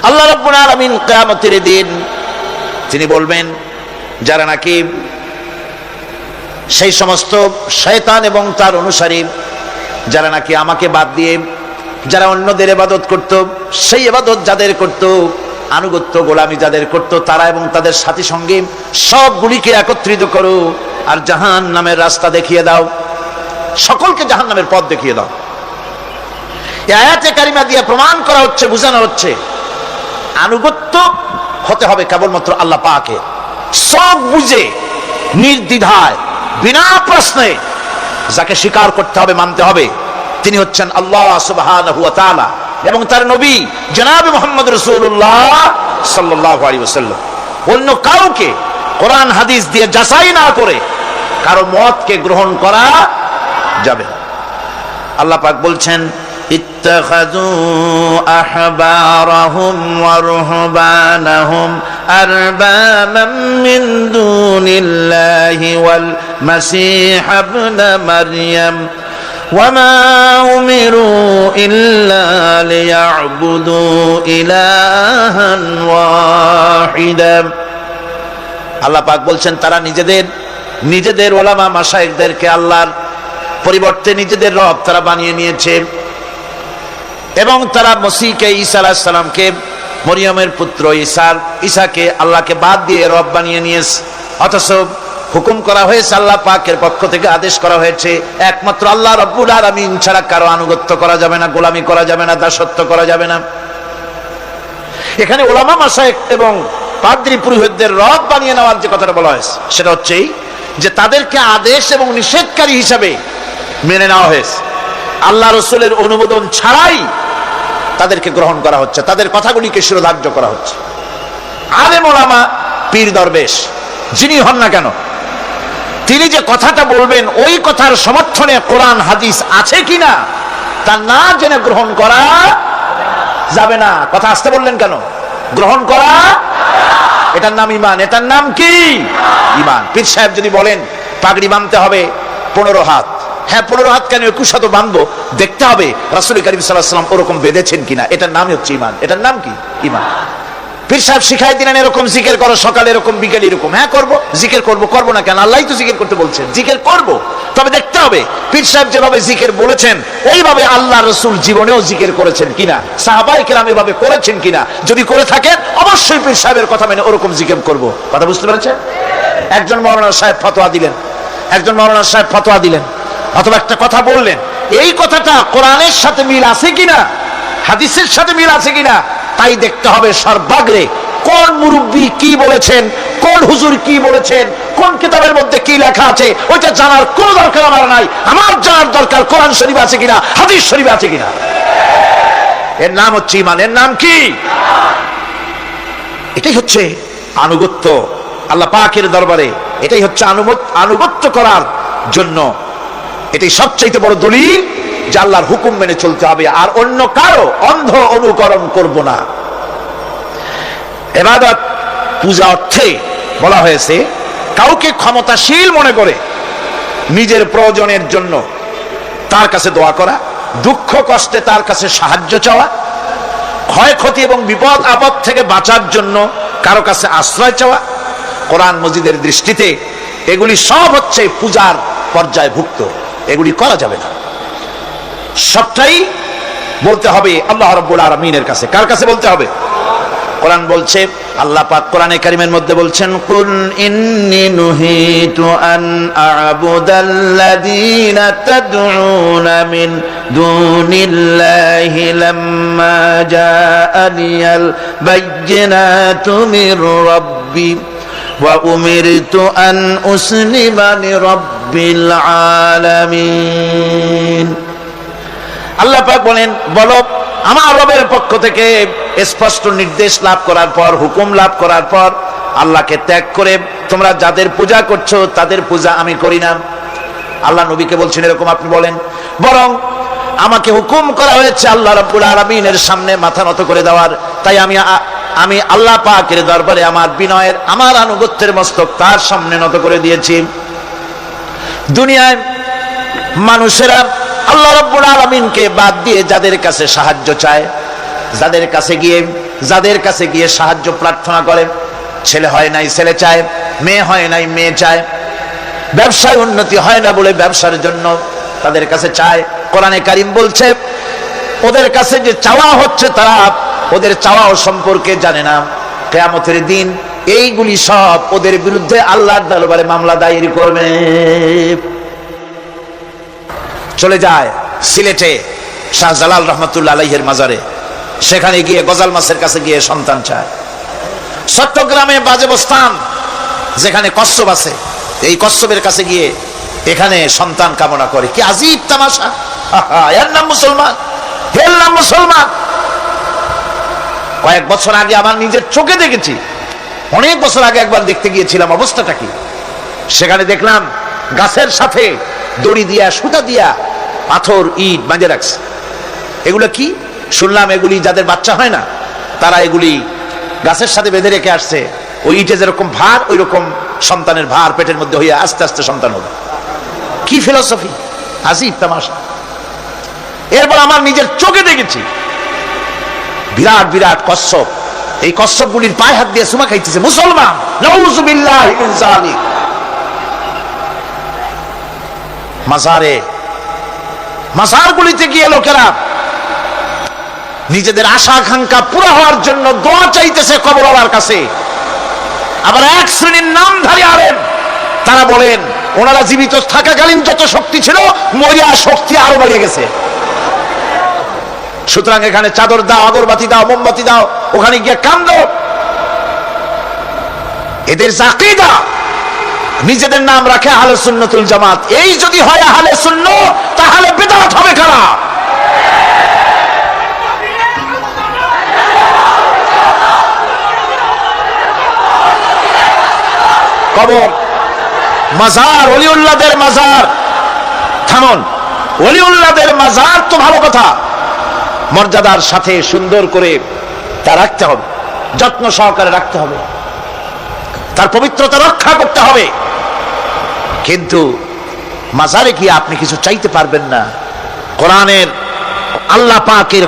আল্লাহ রাব্বুল আলামিন কিয়ামতের দিন তিনি বলবেন, যারা নাকি সেই সমস্ত শয়তান এবং তার অনুসারী, যারা নাকি আমাকে বাদ দিয়ে যারা অন্যদের ইবাদত করত, সেই ইবাদত যাদের করত, আনুগত্য গোলামি যাদের করত, তারা এবং তাদের সাথী সঙ্গী সবগুলিকে একত্রিত করো আর জাহান্নামের রাস্তা দেখিয়ে দাও, সকলকে জাহান্নামের পথ দেখিয়ে দাও। এই আয়াতে কারিমা দিয়ে প্রমাণ করা হচ্ছে, বোঝানো হচ্ছে আনুগত্য হতে হবে কেবলমাত্র আল্লাহ পাকের, সব বুঝে নির্দ্বিধায় বিনা প্রশ্নে যাকে স্বীকার করতে হবে, মানতে হবে, তিনি হচ্ছেন আল্লাহ সুবহানাহু ওয়া তাআলা এবং তার নবী জনাবে মুহাম্মদ রাসূলুল্লাহ সাল্লাল্লাহু আলাইহি ওয়াসাল্লাম। অন্য কাউকে কোরআন হাদিস দিয়ে যাচাই না করে কারো মতকে গ্রহণ করা যাবে না। আল্লাহ পাক বলছেন, ইত্তাখাযু আহবারাহুম ওয়া রুহবানাহুম আরবাবাম মিন দুনিল্লাহি ওয়াল মাসীহ ইবনে মারইয়াম وما أمروا إلا ليعبدوا إلها واحدا। আল্লাহ পাক বলছেন, তারা নিজেদের ওলামা মাশায়েখদেরকে আল্লাহর পরিবর্তে নিজেদের রব তারা বানিয়ে নিয়েছে এবং তারা মসিহকে ঈসা আলাইহিস সালামকে, মরিয়মের পুত্র ঈসাকে আল্লাহকে বাদ দিয়ে রব বানিয়ে নিয়েছে। অথচ হুকুম করা হয়েছে, আল্লাহ পাকের পক্ষ থেকে আদেশ করা হয়েছে, একমাত্র আল্লাহ রাব্বুল আলামিন ছাড়া কারো আনুগত্য করা যাবে না, গোলামি করা যাবে না, দাসত্ব করা যাবে না। এখানে ওলামা মাশায়েখ এবং পাদ্রী পুরোহিতদের রব বানিয়ে নেওয়ার যে কথাটা বলা হয়েছে, সেটা হচ্ছে যে তাদেরকে আদেশ এবং নিষেধকারী হিসাবে মেনে নেওয়া হয়েছে। আল্লাহ রাসূলের অনুমোদন ছাড়াই তাদেরকে গ্রহণ করা হচ্ছে, তাদের কথাগুলিকে শিরোধার্য করা হচ্ছে। আলেম ওলামা, পীর দরবেশ যিনি হন না কেন, তিনি যে কথাটা বলবেন ওই কথার সমর্থনে কোরআন হাদিস আছে কিনা তা না জেনে গ্রহণ করা যাবে না। কথা আসতে বললেন কেন? গ্রহণ করা, এটার নাম ঈমান। এটার নাম কি? ঈমান। পীর সাহেব যদি বলেন পাগড়ি বাঁধতে হবে 15 হাত, হ্যাঁ 15 হাত কেন, 21 হাতও বাঁধবো, দেখতে হবে রাসূল কারীম সাল্লাল্লাহু আলাইহি ওয়াসাল্লাম ওরকম বেঁধেছেন কিনা। এটার নামই হচ্ছে ঈমান। এটার নাম কি? ঈমান। পীর সাহেব শিখাই দিলেন এরকম জিকির করো, সকালে এরকম, বিকেলে এরকম, হ্যাঁ করবো, জিকির করবো না কেন? আল্লাহই তো জিকির করতে বলছেন, জিকির করবো। তবে দেখতে হবে পীর সাহেব যেভাবে জিকির বলেছেন ওইভাবে আল্লাহ রাসূল জীবনেও জিকির করেছেন কিনা, সাহাবায়ে কেরাম এভাবে করেছেন কিনা। যদি করে থাকেন অবশ্যই পীর সাহেবের কথা মেনে ওরকম জিকির করবো। কথা বুঝতে পেরেছেন? একজন মাওলানা সাহেব ফতোয়া দিলেন, অথবা একটা কথা বললেন, এই কথাটা কোরআনের সাথে মিল আছে কিনা, হাদিসের সাথে মিল আছে কিনা, তাই দেখতে হবে সর্বাগ্রে কোন মুরব্বী কি বলেছেন, কোন হুজুর কি বলেছেন, কোন কিতাবের মধ্যে কি লেখা আছে, ওইটা জানার কোনো দরকার আমার নাই। আমার জানার দরকার কোরআন শরীফ আছে কিনা, হাদিস শরীফ আছে কিনা। এর নাম হচ্ছে ঈমান। এর নাম কি? এটাই হচ্ছে আনুগত্য আল্লাহ পাকের দরবারে। এটাই হচ্ছে আনুগত্য করার জন্য এটাই সবচেয়ে বড় দলিল যে আল্লাহর হুকুম মেনে চলতে হবে আর অন্য কারো অন্ধ অনুকরণ করব না। ইবাদত পূজা অর্থে বলা হয়েছে কাউকে ক্ষমতাশীল মনে করে নিজের প্রয়োজনের জন্য তার কাছে দোয়া করা, দুঃখ কষ্টে তার কাছে সাহায্য চাওয়া, ক্ষয়ক্ষতি এবং বিপদ আপদ থেকে বাঁচার জন্য কারো কাছে আশ্রয় চাওয়া। কোরআন মজিদের দৃষ্টিতে এগুলি সব হচ্ছে পূজার পর্যায়ভুক্ত, এগুলি করা যাবে না। সবটাই বলতে হবে আল্লাহ রাব্বুল আলামিনের কাছে। কার কাছে বলতে হবে? কোরআন বলছে, আল্লাহ পাক কোরআনে কারীমের মধ্যে বলছেন, কুল ইন্নী নুহিতু আন আ'বুদাল্লাযীনা তাদউনা মিন দুনিল্লাহি লাম্মা জাআনিয়াল বায়্যিনাতু মির রাব্বি ওয়া উমিরতু আন উসলিমা লিরাব্বিল আলামিন। আল্লাহ পাক বলেন, বলো আমার রবের পক্ষ থেকে স্পষ্ট নির্দেশ লাভ করার পর, হুকুম লাভ করার পর আল্লাহকে ত্যাগ করে তোমরা যাদের পূজা করছো তাদের পূজা আমি করি না। আল্লাহ নবীকে বলছেন এরকম আপনি বলেন, বরং আমাকে হুকুম করা হয়েছে আল্লাহ রাব্বুল আলামিনের সামনে মাথা নত করে দেওয়ার। তাই আমি আল্লাহ পাকের দরবারে আমার বিনয়ের, আমার আনুগত্যের মস্তক তার সামনে নত করে দিয়েছি। দুনিয়ায় মানুষেরা আল্লাহ রাব্বুল আলামিনকে বাদ দিয়ে যাদের কাছে সাহায্য চায়, যাদের কাছে গিয়ে যাদের কাছে গিয়ে সাহায্য প্রার্থনা করে। ছেলে হয় নাই ছেলে চায়, মেয়ে হয় নাই মেয়ে চায়, ব্যবসায় উন্নতি হয় না বলে ব্যবসার জন্য তাদের কাছে চায়। কোরআনে কারীম বলছে ওদের কাছে যে চাওয়া হচ্ছে তারা ওদের চাওয়াও সম্পর্কে জানে না। কিয়ামতের দিন এইগুলি সব ওদের বিরুদ্ধে আল্লাহর দরবারে মামলা দায়ের করবে। চলে যায় সিলেটে শাহজালাল রহমতুল্লাহ আলাইহির মাজারে, সেখানে গিয়ে গজাল মাছের কাছে গিয়ে সন্তান চায়। চট্টগ্রামে বাজেবস্তান যেখানে কচ্ছপ আছে, এই কচ্ছপের কাছে গিয়ে এখানে সন্তান কামনা করে। কি আজীব তামাশা! এর নাম মুসলমান, এর নাম মুসলমান। কয়েক বছর আগে আমার নিজের চোখে দেখেছি, অনেক বছর আগে একবার দেখতে গিয়েছিলাম। অবস্থাটা কি, সেখানে দেখলাম গাছের সাথে দড়ি দিয়া সুতা দিয়া পাথর ইট বাঁধে রাখছে। এগুলো কি শুনলাম, এগুলি যাদের বাচ্চা হয় না তারা এগুলি গাছের সাথে বেঁধে রেখে আসছে। ওই ইটে যেরকম ভার ওই রকম সন্তানের ভার পেটের মধ্যে হইয়া আস্তে আস্তে সন্তান হবে। কি ফিলোসফি, আজীব তামাশা। এরপর আমার নিজের চোখে দেখেছি বিরাট বিরাট কচ্ছপ, এই কচ্ছপগুলির পায়ে হাত দিয়ে চুমা খাইতেছে মুসলমান। নাউযুবিল্লাহি মিন যালিক। মাজারগুলিতে গিয়ে লোকেরা নিজেদের আশা আকাঙ্ক্ষা পুরো হওয়ার জন্য দোয়া চাইতেছে কবরওয়ালার কাছে। আবার এক শ্রেণীর নামধারী আলেম তারা বলেন ওনারা জীবিত থাকাকালীন যত শক্তি ছিল মরিয়া শক্তি আরো বেড়ে গেছে, সুতরাং এখানে চাদর দাও, আগরবাতি দাও, মোমবাতি দাও, ওখানে গিয়ে কান্দো। এদের আকীদা, নিজেদের নাম রাখে আহলে সুন্নাতুল জামাত। এই যদি হয় আহলে সুন্নাত, তাহলে বিদআত হবে কারা? কবর, মাজার, ওলিউল্লাহদের মাজার, থামুন, ওলিউল্লাহদের মাজার তো ভালো কথা, মর্যাদার সাথে সুন্দর করে তা রাখতে হবে, যত্ন সহকারে রাখতে হবে, তার পবিত্রতা রক্ষা করতে হবে। কিন্তু মাজারে গিয়ে আপনি কিছু চাইতে পারবেন না। কোরআনের আল্লাহ পাকের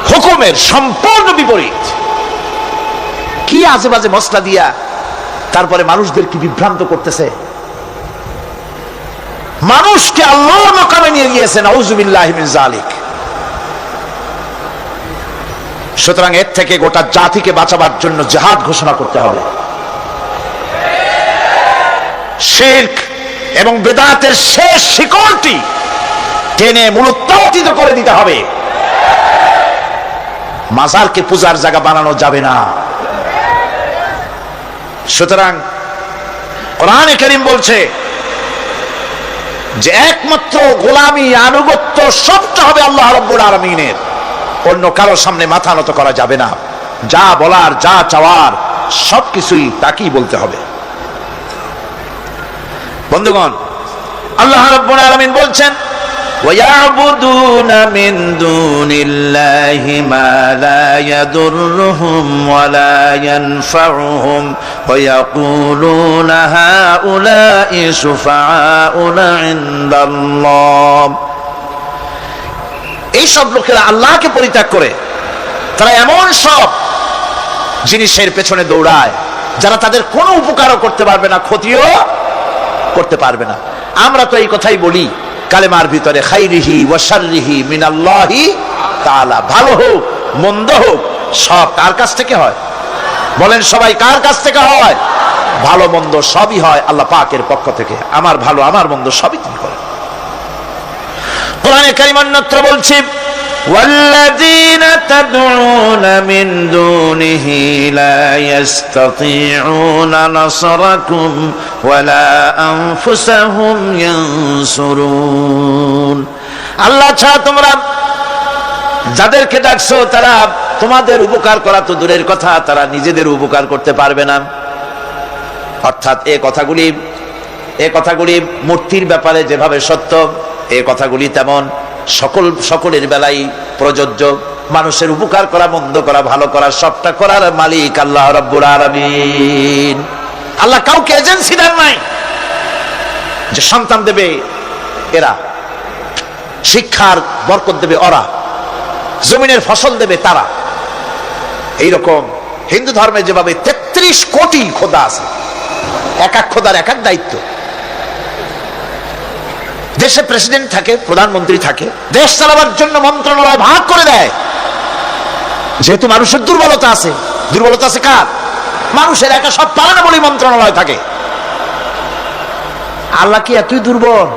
হুকুমের সম্পূর্ণ বিপরীত। কি আজে বাজে মশলা দিয়া তারপরে মানুষদের কি বিভ্রান্ত করতেছে, মানুষকে আল্লাহর মাকামে নিয়ে গিয়েছে। নাউযুবিল্লাহি মিন যালিক। সুতরাং এর থেকে গোটা জাতিকে বাঁচাবার জন্য জিহাদ ঘোষণা করতে হবে। শিরক এবং বিদআতের শেষ শিকলটি টেনে মূলোৎপাটিত করে দিতে হবে। মাজারকে পূজার জায়গা বানানো যাবে না। সুতরাং কোরআনে কারীম বলছে যে একমাত্র গোলামি, আনুগত্য সবটা হবে আল্লাহ রাব্বুল আলামিনের, অন্য কারোর সামনে মাথা নত করা যাবে না। যা বলার, যা চাওয়ার সবকিছুই তাকেই বলতে হবে। বন্ধুগণ, আল্লাহ রাব্বুল আলামিন বলছেন ওয়ায়াবুদুনা মিন দুনিল্লাহি মা লা ইয়াদুররুহুম ওয়া লা ইয়ানফাউহুম ওয়া ইয়াকুলুনা হাউলাই শুফাআউনা ইনদাল্লাহ। এই সব লোকেরা আল্লাহকে পরিত্যাগ করে তারা এমন সব জিনিসের পেছনে দৌড়ায় যারা তাদের কোনো উপকারও করতে পারবে না, ক্ষতিও করতে পারবে না। আমরা তো এই কথাই বলি কালেমার ভিতরে, খাইরিহি ওয়া শাররিহি মিনাল্লাহি তাআলা। ভালো হোক মন্দ হোক সব কার কাছ থেকে হয়? বলেন সবাই, কার কাছ থেকে হয়? ভালো মন্দ সবই হয় আল্লাহ পাকের পক্ষ থেকে। আমার ভালো আমার মন্দ সবই তিনি করেন। কোরআনে কারীম অন্যত্র বলছে ওয়াল্লাযীনা তাদউনা মিন দুনিহি লা ইস্তাতিউনা নাসরাকুম ওয়ালা আনফুসাহুম ইয়ানসুরুন। আল্লাহ ছাড়া তোমরা যাদেরকে ডাকছো তারা তোমাদের উপকার করা তো দূরের কথা, তারা নিজেদের উপকার করতে পারবে না। অর্থাৎ এই কথাগুলি মূর্তির ব্যাপারে যেভাবে সত্য, এই কথাগুলি তেমন সকলের বেলায় প্রযোজ্য। মানুষের উপকার করা, মন্দ করা, ভালো করা সবটা করার মালিক আল্লাহ রাব্বুল আলামিন। আল্লাহ কাউকে এজেন্সি দেন নাই যে সন্তান দেবে এরা, শিক্ষার বরকত দেবে ওরা, জমিনের ফসল দেবে তারা। এইরকম হিন্দু ধর্মে যেভাবে 33 কোটি খোদা আছে, এক এক খোদার এক এক দায়িত্ব। দেশে প্রেসিডেন্ট থাকে, প্রধানমন্ত্রী থাকে, দেশ চালাবার জন্য মন্ত্রণালয় ভাগ করে দেয়। যেহেতু মানুষের দুর্বলতা আছে, দুর্বলতা আছে কার? মানুষের, একা সব পারে না বলেই মন্ত্রণালয় থাকে। আল্লাহ কি এতই দুর্বল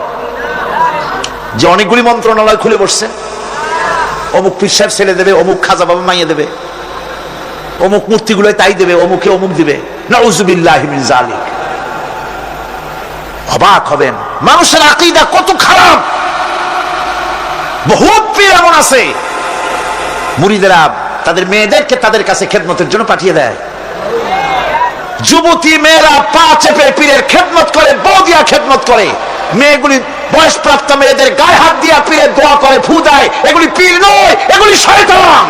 যে অনেকগুলি মন্ত্রণালয় খুলে বসছে? অমুক পীর সাহেব ছেলে দেবে, অমুক খাজা বাবা মাইয়ে দেবে, অমুক মূর্তিগুলো তাই দেবে, অমুকে অমুক দিবে। নাউযুবিল্লাহি মিন যালিক। অবাক হবেন মানুষের আকীদা কত খারাপ। বহু পীর এমন আছে মুরিদেরা তাদের মেয়েদেরকে তাদের কাছে খেদমতের জন্য পাঠিয়ে দেয়। যুবতী মেয়েরা পা চেপে পীরের খেদমত করে, বউ দিয়া খেদমত করে। মেয়েগুলি বয়সপ্রাপ্ত মেয়েদের গায়ে হাত দিয়া পীরের দোয়া করে, ফু দেয়। এগুলি পীর নয়, এগুলি শয়তান।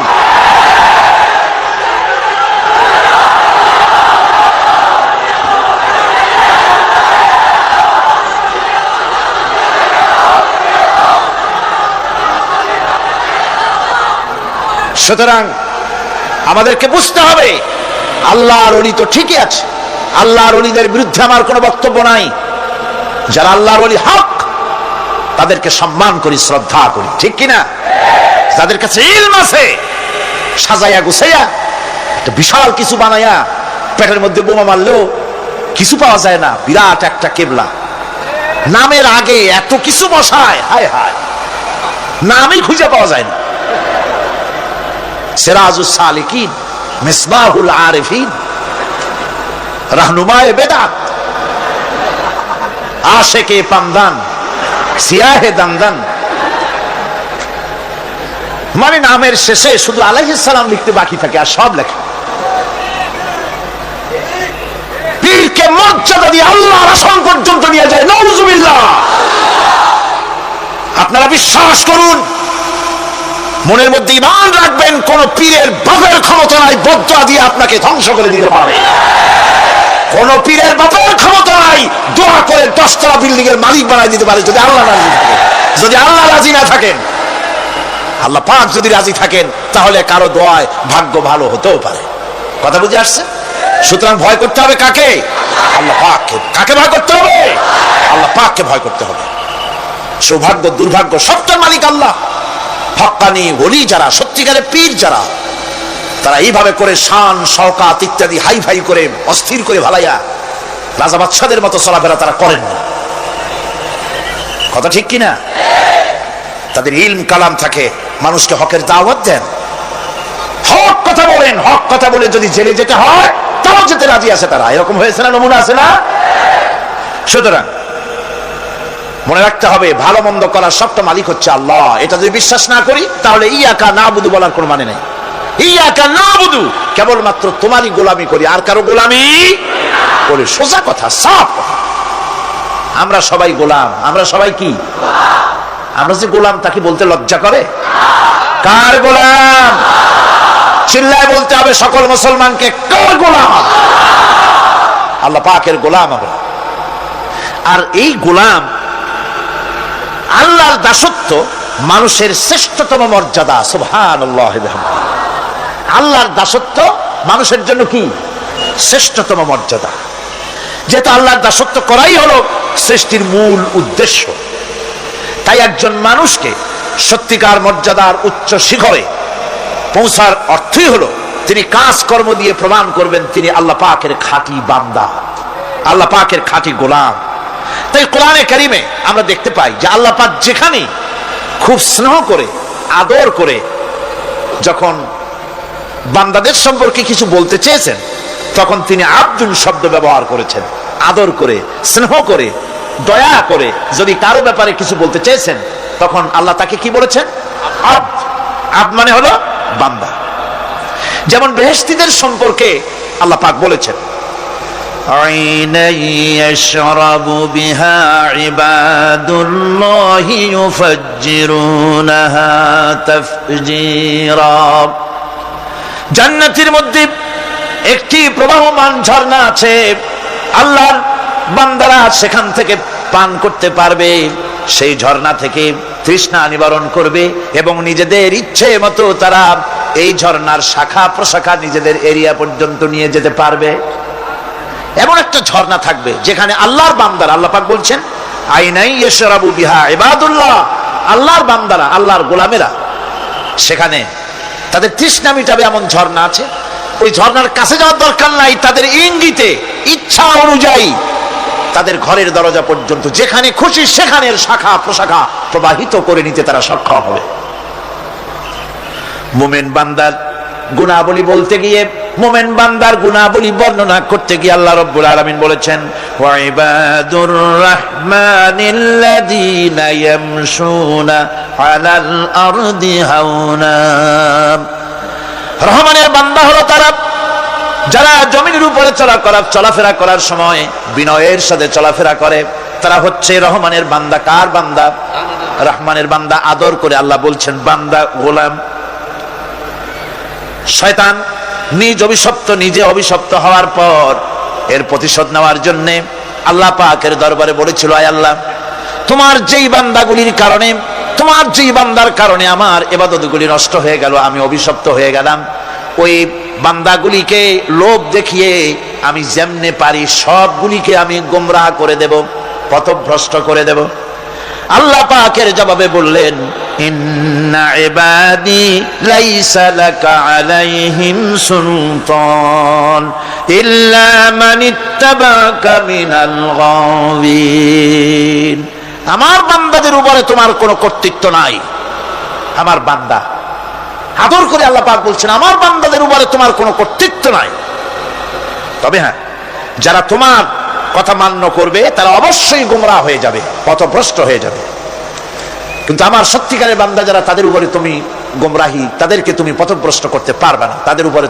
সুতরাং আমাদেরকে বুঝতে হবে আল্লাহর ওলি তো ঠিকই আছে, আল্লাহর ওলিদের বিরুদ্ধে আমার কোনো বক্তব্য নাই। যারা আল্লাহর ওলি হক তাদেরকে সম্মান করি, শ্রদ্ধা করি, ঠিক কিনা? যাদের কাছে ইলম আছে, সাজাইয়া গুছাইয়া একটা বিশাল কিছু বানাইয়া পেটের মধ্যে বোমা মারলেও কিছু পাওয়া যায় না, বিরাট একটা কেবলা। নামের আগে এত কিছু বসায়, হায় হায়, নামই খুঁজে পাওয়া যায় না। সিরাজুস সালিকিন, মিসবাহুল আরিফিন, রাহনুমায়ে বেদাত, আশিকে পামদান, সিয়াহে দানদান। মানে নামের শেষে শুধু আলাইহিস সালাম লিখতে বাকি থাকে, আর সব লেখা। পীরকে মর্যাদা দিয়ে আল্লাহর আসন পর্যন্ত নিয়ে যায়, নাউযুবিল্লাহ। আপনারা বিশ্বাস করুন, মনের মধ্যে ঈমান রাখবেন, কোন পীরের বাপের ক্ষমতা নাই বদদুয়া দিয়ে আপনাকে ধ্বংস করে দিতে পারে। কোন পীরের বাপের ক্ষমতা নাই দোয়া করে 10 তলা বিল্ডিং এর মালিক বানাই দিতে পারে, যদি আল্লাহ রাজি থাকেন। যদি আল্লাহ রাজি না থাকেন, আল্লাহ পাক যদি রাজি থাকেন, তাহলে কারো দোয়ায় ভাগ্য ভালো হতেও পারে। কথা বুঝে আসছে? সুতরাং ভয় করতে হবে কাকে? আল্লাহ পাককে। কাকে ভয় করতে হবে? আল্লাহ পাককে ভয় করতে হবে। সৌভাগ্য দুর্ভাগ্য সবটার মালিক আল্লাহ। হক্কানি ওলি যারা, সত্যিকারের পীর যারা, তারা এইভাবে করে শান শওকাত ইত্যাদি হাই ফাই করে অস্থির করে ভালাইয়া রাজা বাদশাদের মতো চলাফেরা তারা করেন না। কথা ঠিক কিনা? তাদের ইলম কালাম থাকে, মানুষকে হকের দাওয়াত দেন, হক কথা বলেন। হক কথা বলে যদি জেলে যেতে হয় তাও যেতে রাজি আছে তারা। এরকম হয়েছে না, নমুনা আছে না? সুতরাং মনে রাখতে হবে, ভালো মন্দ করার সবটা মালিক হচ্ছে আল্লাহ। এটা যদি বিশ্বাস না করি, তাহলে ইয়াকা নাবুদু বলার কোনো মানে নেই। ইয়াকা নাবুদু, কেবলমাত্র তোমারই গোলামি করি, আর কারো গোলামি করি। সোজা কথা, সাফ কথা। আমরা সবাই গোলাম। আমরা সবাই কি? আমরা যে গোলাম, তাকে বলতে লজ্জা করে? কার গোলাম? চিল্লায় বলতে হবে সকল মুসলমানকে, কার গোলাম? আল্লাহ পাকের গোলাম আমরা। আর এই গোলাম, আল্লাহর দাসত্ব মানুষের শ্রেষ্ঠতম মর্যাদা। সুবহানাল্লাহ। আল্লাহর দাসত্ব মানুষের জন্য কি? শ্রেষ্ঠতম মর্যাদা। যেহেতু আল্লাহর দাসত্ব করাই হলো সৃষ্টির মূল উদ্দেশ্য, তাই একজন মানুষকে সত্যিকার মর্যাদার উচ্চ শিখরে পৌঁছার অর্থই হলো তিনি কাজকর্ম দিয়ে প্রমাণ করবেন তিনি আল্লাহ পাকের খাঁটি বান্দা, আল্লাহ পাকের খাঁটি গোলাম। তাই কোরআনে কারিমে আমরা দেখতে পাই যে আল্লাহ পাক যেখানে খুব স্নেহ করে, আদর করে যখন বান্দাদের সম্পর্কে কিছু বলতে চেয়েছেন, তখন তিনি আব্দুল শব্দ ব্যবহার করেছেন। আদর করে, স্নেহ করে, দয়া করে যদি কারো ব্যাপারে কিছু বলতে চেয়েছেন, তখন আল্লাহ তাকে কি বলেছেন? আব্দ। আব্দ মানে হলো বান্দা। যেমন বেহেশতীদের সম্পর্কে আল্লাহ পাক বলেছেন, عينا يشرب بها عباد الله يفجرونها تفجيرا। জান্নাতের মধ্যে একটি প্রবাহমান ঝর্ণা আছে, আল্লাহর বান্দারা সেখান থেকে পান করতে পারবে। সেই ঝর্ণা থেকে তৃষ্ণা নিবারণ করবে এবং নিজেদের ইচ্ছে মতো তারা এই ঝর্ণার শাখা প্রশাখা নিজেদের এরিয়া পর্যন্ত নিয়ে যেতে পারবে? এমন একটা ঝর্ণা থাকবে যেখানে আল্লাহর বান্দারা, আল্লাহ পাক বলছেন আইনাই ইয়াশরাবু বিহা ইবাদুল্লাহ, আল্লাহর বান্দারা, আল্লাহর গোলামেরা, সেখানে তাদের তৃষ্ণা মিটাবে এমন ঝর্ণা আছে। ওই ঝর্ণার কাছে যাওয়ার দরকার নাই, তাদের ইঙ্গিতে ইচ্ছা অনুযায়ী তাদের ঘরের দরজা পর্যন্ত যেখানে খুশি সেখানের শাখা প্রশাখা প্রবাহিত করে নিতে তারা সক্ষম হবে। মুমিন বান্দার গুনাবলী বলতে গিয়ে, মুমিন বান্দার গুনাবলী বর্ণনা করতে গিয়ে আল্লাহ রাব্বুল আলামিন বলেছেন ওয়া ইবাদুর রাহমানিল্লাযীনা ইয়ামশুনা আলাল আরদি হাওনা। রহমানের বান্দা হলো তারা যারা জমিনের উপরে চলাফেরা করার সময় বিনয়ের সাথে চলাফেরা করে, তারা হচ্ছে রহমানের বান্দা। কার বান্দা? রহমানের বান্দা। আদর করে আল্লাহ বলছেন বান্দা, গোলাম। শয়তান নিজে অভিশপ্ত হওয়ার পর এর প্রতিশোধ নেওয়ার জন্য আল্লাহ পাকের দরবারে বলেছিল, আয় আল্লাহ, তোমার যেই বান্দাগুলির কারণে, তোমার যেই বান্দার কারণে আমার ইবাদতগুলি নষ্ট হয়ে গেল, আমি অভিশপ্ত হয়ে গেলাম, ওই বান্দাগুলিকে লোভ দেখিয়ে আমি যেমনে পারি সবগুলিকে আমি গোমরাহ করে দেব, পথভ্রষ্ট করে দেব। আল্লাহ পাকের জবাবে বললেন ইন্না ইবাদি লাইসা লাকা আলাইহিম সুলতান ইল্লা মান ইত্তাবাকা মিনাল গাওয়িন। আমার বান্দাদের উপরে তোমার কোনো কর্তৃত্ব নাই। আমার বান্দা, আদর করে আল্লাহ পাক বলছেন আমার বান্দাদের উপরে তোমার কোনো কর্তৃত্ব নাই। তবে হ্যাঁ, যারা তোমার কথা মান্য করবে তারা অবশ্যই গোমরাহ হয়ে যাবে, পথভ্রষ্ট হয়ে যাবে। কিন্তু আমার সত্যিকারের বান্দা যারা, তাদের উপরে তুমি গোমরাহি, তাদেরকে তুমি পথভ্রষ্ট করতে পারবে না, তাদের উপরে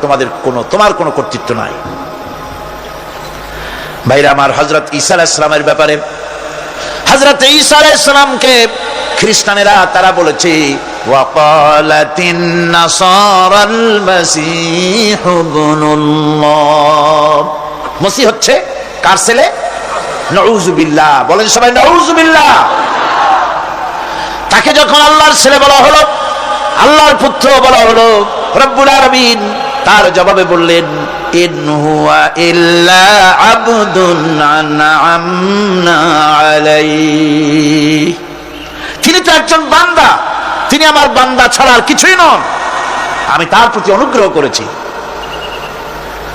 তোমার কোনো কর্তৃত্ব নাই। ভাইরা আমার, হযরত ঈসা আলাইহিস সালামের ব্যাপারে, হযরত ঈসা আলাইহিস সালামকে খ্রিস্টানেরা তারা বলেছে ওয়াকালাতিন নাসারাল মাসীহু ইবনুল্লাহ। মসিহ হচ্ছে কার ছেলে? নাউযুবিল্লাহ। বলেন সবাই নাউযুবিল্লাহ। তাকে যখন আল্লাহর ছেলে বলা হলো, আল্লাহর পুত্র বলা হলো, রব্বুল আলামিন তার জবাবে বললেন ইন হুয়া ইল্লা আবদুন আনআমনা আলাইহি। তিনি তো একজন বান্দা, তিনি আমার বান্দা ছাড়া আর কিছুই নন। আমি তার প্রতি অনুগ্রহ করেছি।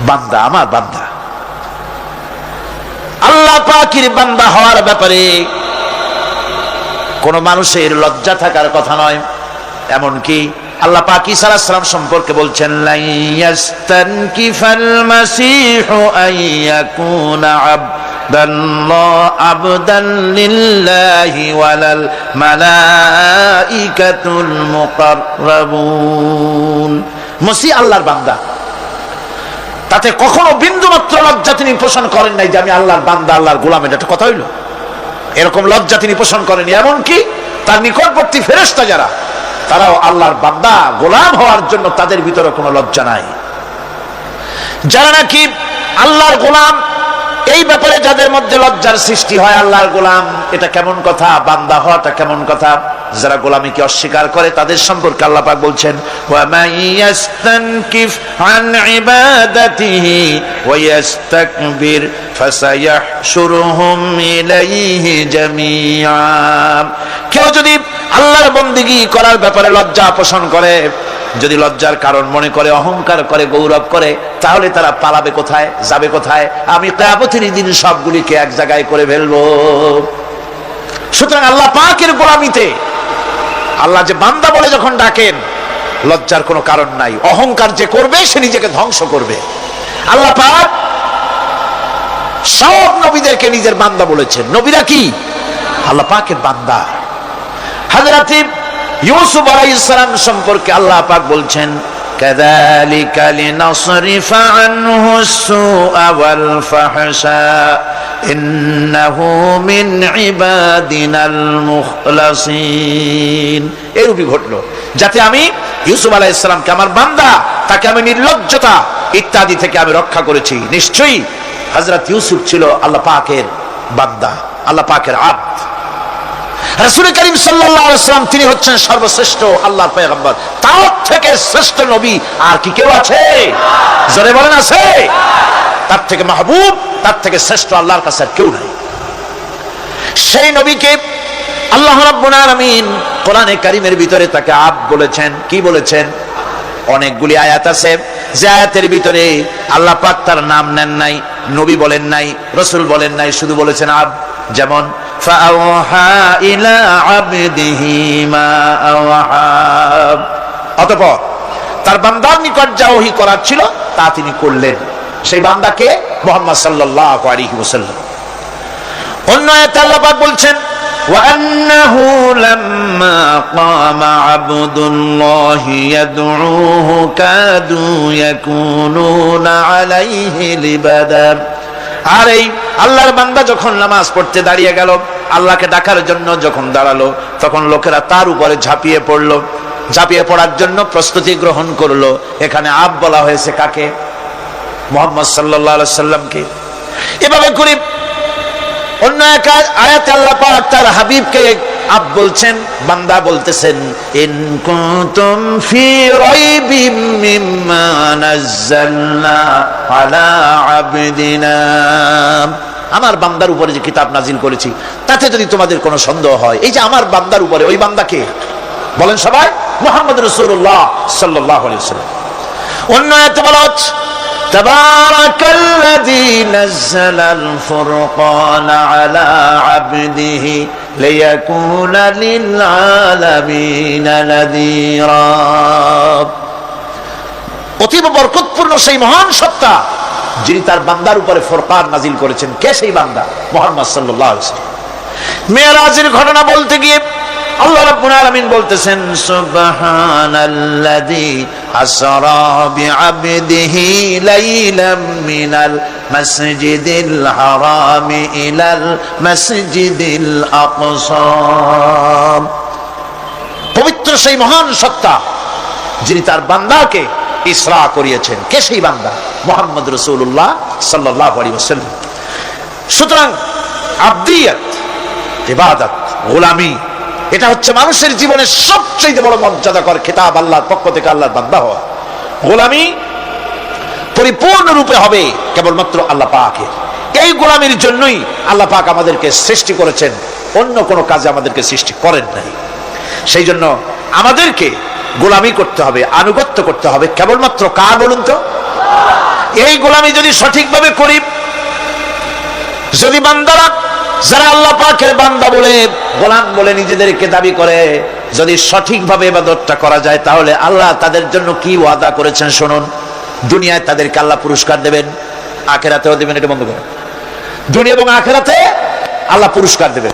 বান্দা, আমার বান্দা। আল্লাহ পাকের বান্দা হওয়ার ব্যাপারে কোন মানুষের লজ্জা থাকার কথা নয়। এমনকি আল্লাহ পাক ঈসা আলাইহিস সালাম সম্পর্কে বলছেন লা ইয়াস্তানকিফাল মাসীহু আইয়াকুনা আবদান লিল্লাহি ওয়ালাল মালাইকাতুল মুকাররাবুন। মসিহ আল্লাহর বান্দা, তাতে কখনো বিন্দুমাত্র লজ্জা তিনি পোষণ করেন নাই যে আমি আল্লাহর বান্দা, আল্লাহর গোলাম। এটা কথা হইল? এরকম লজ্জা তিনি পোষণ করেনি। এমনকি তার নিকটবর্তী ফেরেশতা যারা, তারাও আল্লাহর বান্দা গোলাম হওয়ার জন্য তাদের ভিতরে কোনো লজ্জা নাই। যারা নাকি আল্লাহর গোলাম, এই ব্যাপারে যাদের মধ্যে লজ্জার সৃষ্টি হয়, আল্লাহর গোলাম এটা কেমন কথা, বান্দা হওয়াটা কেমন কথা, যারা গোলামীকে অস্বীকার করে তাদের সম্পর্কে আল্লাহ পাক বলছেন ওয়া মাইয়াস্তানকিফ আন ইবাদাতিহি ওয়া ইস্তাকবির ফাসায়াহশুরুহুম ইলাইহি জামিআ। কেউ যদি আল্লাহর বন্দেগী করার ব্যাপারে লজ্জা পোষণ করে, যদি লজ্জার কারণ মনে করে, অহংকার করে, গৌরব করে, তাহলে তারা পালাবে কোথায়, যাবে কোথায়? আমি কিয়ামতের দিন সবগুলিকে এক জায়গায় করে ফেলবো। সুতরাং আল্লাহ পাকের গোলামিতে আল্লাহ যে বান্দা বলে যখন ডাকেন, লজ্জার কোনো কারণ নাই। অহংকার যে করবে সে নিজেকে ধ্বংস করবে। আল্লাহ পাক সব নবীদেরকে নিজের বান্দা বলেছেন। নবীরা কি আল্লাহ পাকের বান্দা। হযরত ইউসুফ আলাইহিস সালাম সম্পর্কে আল্লাহ পাক বলছেন কাযালিকা লিনাসরিফা আনহু আস-সুআ ওয়াল ফাহশা ইন্নাহু মিন ইবাদিনাল মুখলাসিন। এরূপই ঘটলো যাতে আমি ইউসুফ আলাইহিস সালামকে আমার বান্দা, তাকে আমি নির্লজ্জতা ইত্যাদি থেকে আমি রক্ষা করেছি। নিশ্চয়ই হযরত ইউসুফ ছিল আল্লাহ পাকের বান্দা, আল্লাহ পাকের আব্দ। রাসূল করিম সাল্লাল্লাহু আলাইহি ওয়াসাল্লাম তিনি হচ্ছেন সর্বশ্রেষ্ঠ আল্লাহর পয়গম্বর। তার থেকে শ্রেষ্ঠ নবী আর কি কেউ আছে? জোরে বলেন আছে? তার থেকে মাহবুব, তার থেকে শ্রেষ্ঠ আল্লাহর কাছে আর কেউ নাই। সেই নবীকে আল্লাহ রাব্বুল আলামিন কোরআনে কারীমের ভিতরে তাকে আব বলেছেন। কি বলেছেন? অনেকগুলি আয়াত আছে যে আয়াতের ভিতরে আল্লাহ পাক তার নাম নেন নাই, নবী বলেন নাই, রাসূল বলেন নাই, শুধু বলেছেন আব। যেমন ফাআওহা ইলা আবদিহি মা আওহা, অতঃপর তার বান্দার নিকট যা ওহী করার ছিল তা তিনি করলেন। সেই বান্দাকে মুহাম্মদ সাল্লাল্লাহু আলাইহি ওয়াসাল্লাম। অন্য আয়াতে আল্লাহ পাক বলছেন وأنه لما قام عبد الله يدعوه كادوا يكونون عليه لبدا। আর এই আল্লাহর বান্দা যখন নামাজ পড়তে দাঁড়িয়ে গেল, আল্লাহকে ডাকার জন্য যখন দাঁড়ালো, তখন লোকেরা তার উপরে ঝাঁপিয়ে পড়লো, ঝাঁপিয়ে পড়ার জন্য প্রস্তুতি গ্রহণ করলো। এখানে আব বলা হয়েছে কাকে? মুহাম্মদ সাল্লাল্লাহু আলাইহি সাল্লামকে। এভাবে করে অন্য এক আয়াতে আল্লাহ পাক তার হাবিবকে আব বলছেন, বান্দা বলতেছেন ইন কুনতুম ফি রাইবিম মিম্মা নাযালনা আলা আবদিনা, আমার বান্দার উপরে যে কিতাব নাজিল করেছি তাতে যদি তোমাদের কোনো সন্দেহ হয়। এই যে আমার বান্দার উপরে, ওই বান্দাকে বলেন সবাই? মুহাম্মদ রাসূলুল্লাহ সাল্লাল্লাহু আলাইহি ওয়াসাল্লাম। অন্য আয়াতে বলা হচ্ছে تبارك الذي نزل الفرقان على عبده ليكون للعالمين نذيرا। অতীব বরকতপূর্ণ সেই মহান সত্তা যিনি তার বান্দার উপরে ফুরকান নাজিল করেছেন। কে সেই বান্দা? মুহাম্মদ সাল্লাল্লাহু আলাইহি ওয়াসাল্লাম। মেরাজের ঘটনা বলতে গিয়ে আল্লাহ রাব্বুল আলামিন বলতেছেন সুবহানাল্লাযী আসরা বিআবদিহি লাইলাম মিনাল মাসজিদিল হারামি ইলাল মাসজিদিল আকসা। পবিত্র সেই মহান সত্তা যিনি তার বান্দাকে ইসরা করিয়েছেন। কে সেই বান্দা? মুহাম্মদ রাসূলুল্লাহ সাল্লাল্লাহু আলাইহি ওয়াসাল্লাম। সুতরাং আবদিয়াত, ইবাদত, গোলামি, এটা হচ্ছে মানুষের জীবনের সবচেয়ে বড় মর্যাদাকর খেতাব আল্লাহর পক্ষ থেকে আল্লাহর বান্দা হওয়া। গোলামি পরিপূর্ণরূপে হবে কেবলমাত্র আল্লাহ পাকের। এই গোলামির জন্যই আল্লাহ পাক আমাদেরকে সৃষ্টি করেছেন, অন্য কোনো কাজে আমাদেরকে সৃষ্টি করেন নাই। সেই জন্য আমাদেরকে গোলামি করতে হবে, আনুগত্য করতে হবে কেবলমাত্র কার বলুন তো? এই গোলামি যদি সঠিকভাবে করি, যদি বান্দারা যারা আল্লাহ পাকের বান্দা বলে, গোলাম বলে নিজেদেরকে দাবি করে, যদি সঠিকভাবে ইবাদতটা করা যায়, তাহলে আল্লাহ তাদের জন্য কি ওয়াদা করেছেন শুনুন। দুনিয়ায় তাদেরকে আল্লাহ পুরস্কার দেবেন, আখিরাতেও দেবেন। এটা বন্ধ করেন। দুনিয়া এবং আখিরাতে আল্লাহ পুরস্কার দেবেন।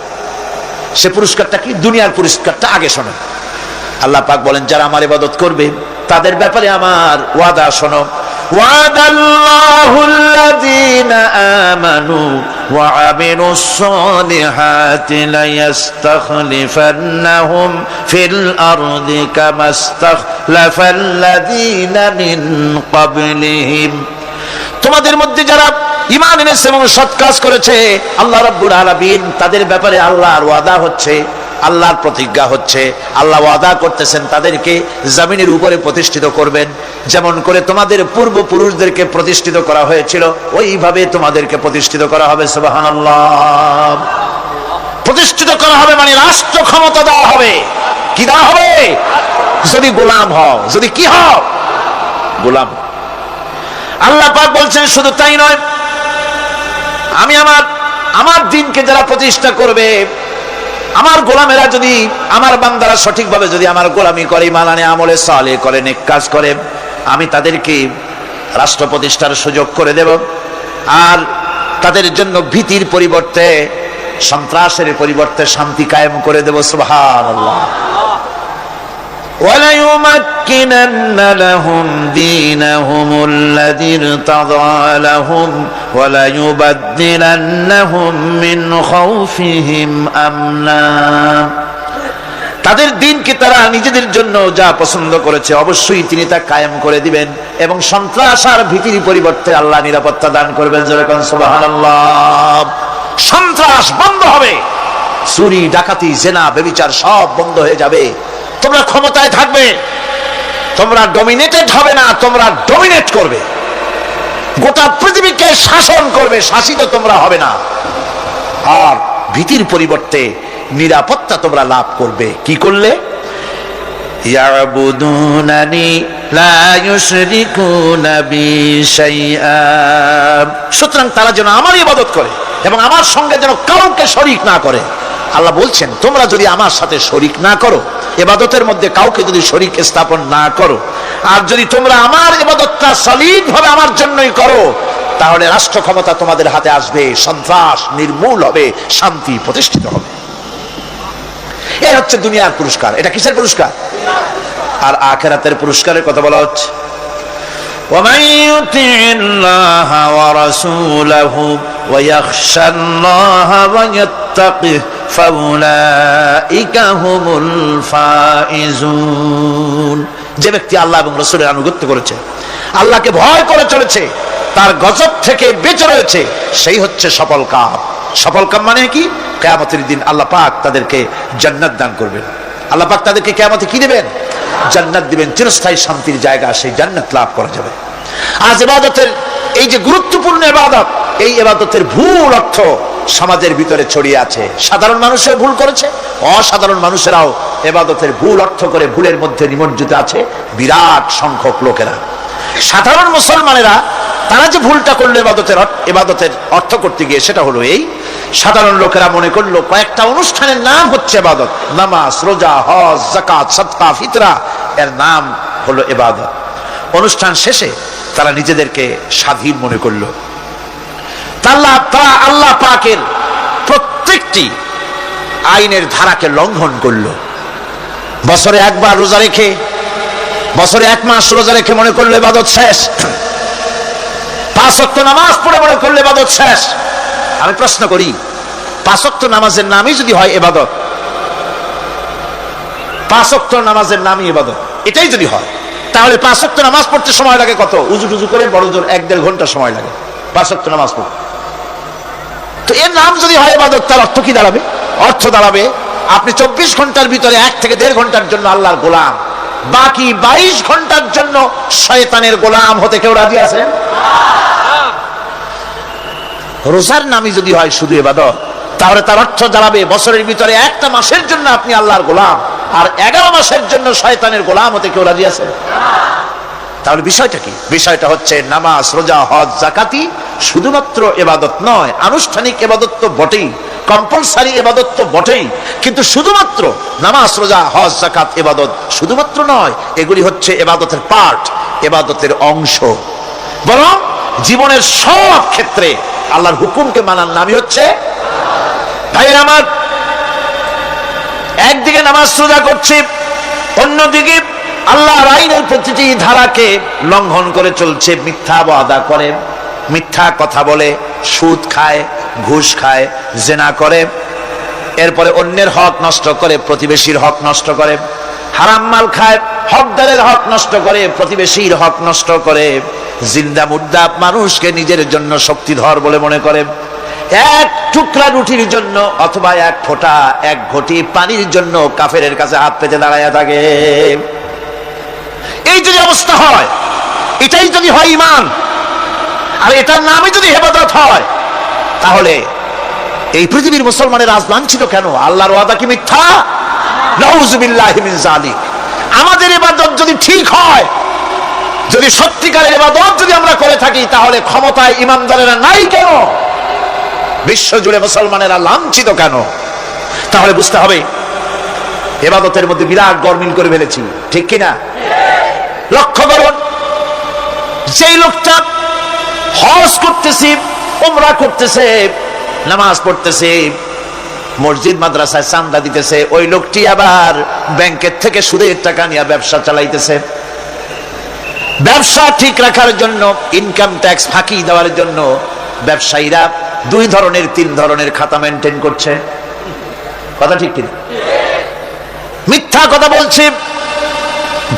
সে পুরস্কারটা কি? দুনিয়ার পুরস্কারটা আগে শোনেন। আল্লাহ পাক বলেন যারা আমার ইবাদত করবে তাদের ব্যাপারে আমার ওয়াদা শোনো। ওয়াদাল্লাহুল্লাযীনা আমানু ওয়া আমিলুস সালিহাতি লায়াস্তাখলিফান্নাহুম ফিল আরদি কামাস্তাখলাফাল্লাযীনা মিন ক্বাবলিহিম। তোমাদের মধ্যে যারা ঈমান এনেছে এবং সৎ কাজ করেছে, আল্লাহ রাব্বুল আলামিন তাদের ব্যাপারে আল্লাহর ওয়াদা হচ্ছে, আল্লাহর প্রতিজ্ঞা হচ্ছে, আল্লাহ ওয়াদা করতেছেন তাদেরকে জমিনের উপরে প্রতিষ্ঠিত করবেন। যেমন করে তোমাদের পূর্বপুরুষদেরকে প্রতিষ্ঠিত করা হয়েছিল, ওইভাবে তোমাদেরকে প্রতিষ্ঠিত করা হবে। সুবহানাল্লাহ। প্রতিষ্ঠিত করা হবে মানে রাষ্ট্র ক্ষমতা দেওয়া হবে। কি দেওয়া হবে? যদি গোলাম হও, যদি কি হও? গোলাম। আল্লাহ পাক বলছেন শুধু তাই নয়, আমি আমার দিনকে যারা প্রতিষ্ঠা করবে, আমার গোলামেরা যদি, আমার বান্দারা সঠিকভাবে যদি আমার গোলামি করে, মালানে আমলে সালেহ করে, নেক কাজ করে, আমি তাদেরকে রাষ্ট্র প্রতিষ্ঠার সুযোগ করে দেব। আর তাদের জন্য ভীতির পরিবর্তে, সন্ত্রাসের পরিবর্তে শান্তি কায়েম করে দেব। সুবহানাল্লাহ। وَلَيُمَكِّنَنَّ لَهُمْ دِينَهُمُ الَّذِي ارْتَضَىٰ لَهُمْ وَلَيُبَدِّلَنَّهُمْ مِنْ خَوْفِهِمْ أَمْنًا। তাদের দিনকে তারা নিজেদের জন্য যা পছন্দ করেছে অবশ্যই তিনি তা কায়েম করে দিবেন, এবং সন্ত্রাস আর ভীতির পরিবর্তে আল্লাহ নিরাপত্তা দান করবেন। যেরকম সুবহানাল্লাহ। সন্ত্রাস বন্ধ হবে, চুরি ডাকাতি জেনা ব্যভিচার সব বন্ধ হয়ে যাবে। তোমরা ক্ষমতায় থাকবে, তোমরা ডমিনেটেড হবে না, তোমরা ডমিনেট করবে, গোটা পৃথিবীকে শাসন করবে, শাসিত তোমরা হবে না। আর ভীতির পরিবর্তে নিরাপত্তা তোমরা লাভ করবে। কি করলে? ইয়াবুদুনানি লা ইউশরিকুনা বি শাইআ। সুতরাং তারা যেন আমার ইবাদত করে এবং আমার সঙ্গে যেন কাউকে শরীক না করে। আল্লাহ বলছেন, তোমরা যদি আমার সাথে শরীক না করো, ইবাদতের মধ্যে কাউকে যদি শরীক স্থাপন না করো, আর যদি তোমরা আমার ইবাদতটা সলিড ভাবে আমার জন্যই করো, তাহলে রাষ্ট্র ক্ষমতা তোমাদের হাতে আসবে, সন্ত্রাস নির্মূল হবে, শান্তি প্রতিষ্ঠিত হবে। এই হচ্ছে দুনিয়ার পুরস্কার। এটা কিসের পুরস্কার? আর আখিরাতের পুরস্কারের কথা বলা হচ্ছে। ومن يطع الله ورسوله ويخشى الله ويتقه فأولئك هم الفائزون। যে ব্যক্তি আল্লাহ এবং রাসূলের আনুগত্য করেছে, আল্লাহকে ভয় করে চলেছে, তার গজব থেকে বেঁচে রয়েছে, সেই হচ্ছে সফল কাম। সফল কাম মানে কি? কিয়ামতের দিন আল্লাহ পাক তাদেরকে জান্নাত দান করবেন। আল্লাহ পাক তাদেরকে কিয়ামতে কি দিবেন? জান্নাত দিবেন, চিরস্থায়ী শান্তির জায়গা, সেই জান্নাত লাভ করা যাবে। আজ ইবাদতের এই যে গুরুত্বপূর্ণ ইবাদত, এই ইবাদতের ভুল অর্থ সমাজের ভিতরে ছড়িয়ে আছে। সাধারণ মানুষও ভুল করেছে, অসাধারণ মানুষেরাও ইবাদতের ভুল অর্থ করে ভুলের মধ্যে নিমজ্জিত আছে বিরাট সংখ্যক লোকেরা। সাধারণ মুসলমানেরা তারা যে ভুলটা করলো ইবাদতের অর্থ করতে গিয়ে, সেটা হলো এই, সাধারণ লোকেরা মনে করলো কয়েকটা অনুষ্ঠানের নাম হচ্ছে ইবাদত, নামাজ, রোজা, হজ, যাকাত, সাদকা, ফিতরা, এর নাম হলো ইবাদত। অনুষ্ঠান শেষে তারা নিজেদেরকে স্বাধীন মনে করলো। তারা আল্লাহ পাকের প্রত্যেকটি আইনের ধারাকে লঙ্ঘন করলো। বছরে একবার রোজা রেখে, বছরে এক মাস রোজা রেখে মনে করলো ইবাদত শেষ। 5 ওয়াক্ত নামাজ পড়ে মনে করলে ইবাদত শেষ। আমি প্রশ্ন করি, 5 ওয়াক্ত নামাজের নামই যদি হয় ইবাদত, 5 ওয়াক্ত নামাজের নামই ইবাদত, এটাই যদি হয়, তাহলে 5 ওয়াক্ত নামাজ পড়তে সময় লাগে কত? উজু টুজু করে বড় জোর 1-1.5 ঘন্টা সময় লাগে 5 ওয়াক্ত নামাজ পড়তে। তো এর নাম যদি হয় ইবাদত, তার অর্থ কি দাঁড়াবে? অর্থ দাঁড়াবে আপনি 24 ঘন্টার ভিতরে 1 থেকে 1.5 ঘন্টার জন্য আল্লাহর গোলাম, বাকি 22 ঘন্টার জন্য শয়তানের গোলাম হতে কেউ রাজি আছেন? রোজার নামই যদি হয় শুধু ইবাদত, তাহলে তার অর্থ দাঁড়াবে বছরের ভিতরে একটা মাসের জন্য আপনি আল্লাহর গোলাম, আর 11 মাসের জন্য শয়তানের গোলাম হতে কেউ রাজি আছে? তাহলে বিষয়টা কি? বিষয়টা হচ্ছে নামাজ, রোজা, হজ, যাকাতি শুধুমাত্র ইবাদত নয়, আনুষ্ঠানিক ইবাদত তো বটেই, কম্পালসারি ইবাদত তো বটেই, কিন্তু শুধুমাত্র নামাজ, রোজা, হজ, যাকাত ইবাদত শুধুমাত্র নয়, এগুলি হচ্ছে ইবাদতের পার্ট, ইবাদতের অংশ। বরং জীবনের সব ক্ষেত্রে আল্লাহর হুকুমকে মানার নামই হচ্ছে। ভাই আমার, একদিকে নামাজ রোজা করছি, অন্যদিকে আল্লাহর আইনের প্রতিটি ধারাকে লঙ্ঘন করে চলছে, মিথ্যা ওয়াদা করে, মিথ্যা কথা বলে, সুদ খায়, ঘুষ খায়, জেনা করে, এরপরে অন্যের হক নষ্ট করে, প্রতিবেশীর হক নষ্ট করে, হারাম মাল খায়, হকদারের হক নষ্ট করে, প্রতিবেশীর হক নষ্ট করে, জিন্দা মুর্দা মানুষকে নিজের জন্য শক্তিধর বলে মনে করে, এক টুকরা রুটির জন্য অথবা এক ফোঁটা, এক ঘটি পানির জন্য কাফেরের কাছে হাত পেতে দাঁড়ায় থাকে। এই যদি অবস্থা হয়, এটাই যদি হয় ঈমান, আর এটার নামই যদি ইবাদত হয়, তাহলে এই পৃথিবীর মুসলমানের আজ লাঞ্ছিত কেন? আল্লাহর ওয়াদা কি মিথ্যা? নাউযুবিল্লাহি মিন যালিক। আমাদের ইবাদত যদি ঠিক হয়, যদি সত্যিকারের ইবাদত যদি আমরা করে থাকি, তাহলে ক্ষমতায় ইমানদারেরা নাই কেন? বিশ্ব জুড়ে মুসলমানেরা লাঞ্ছিত কেন? তাহলে বুঝতে হবে ইবাদতের মধ্যে বিরাট গরমিল করে ফেলেছি, ঠিক কিনা? লক্ষ্য করুন, যেই লোকটা হজ করতেছে, উমরা করতেছে, নামাজ পড়তেছে, মসজিদ মাদ্রাসায় চাঁদা দিতেছে, ওই লোকটি আবার ব্যাংকের থেকে সুদের টাকা নিয়ে ব্যবসা চালাইতেছে। ব্যবসা ঠিক রাখার জন্য, ইনকাম ট্যাক্স ফাঁকি দেওয়ার জন্য ব্যবসায়ীরা 2 ধরনের 3 ধরনের খাতা মেনটেন করছে। কথা ঠিক কিনা? মিথ্যা কথা বলছে,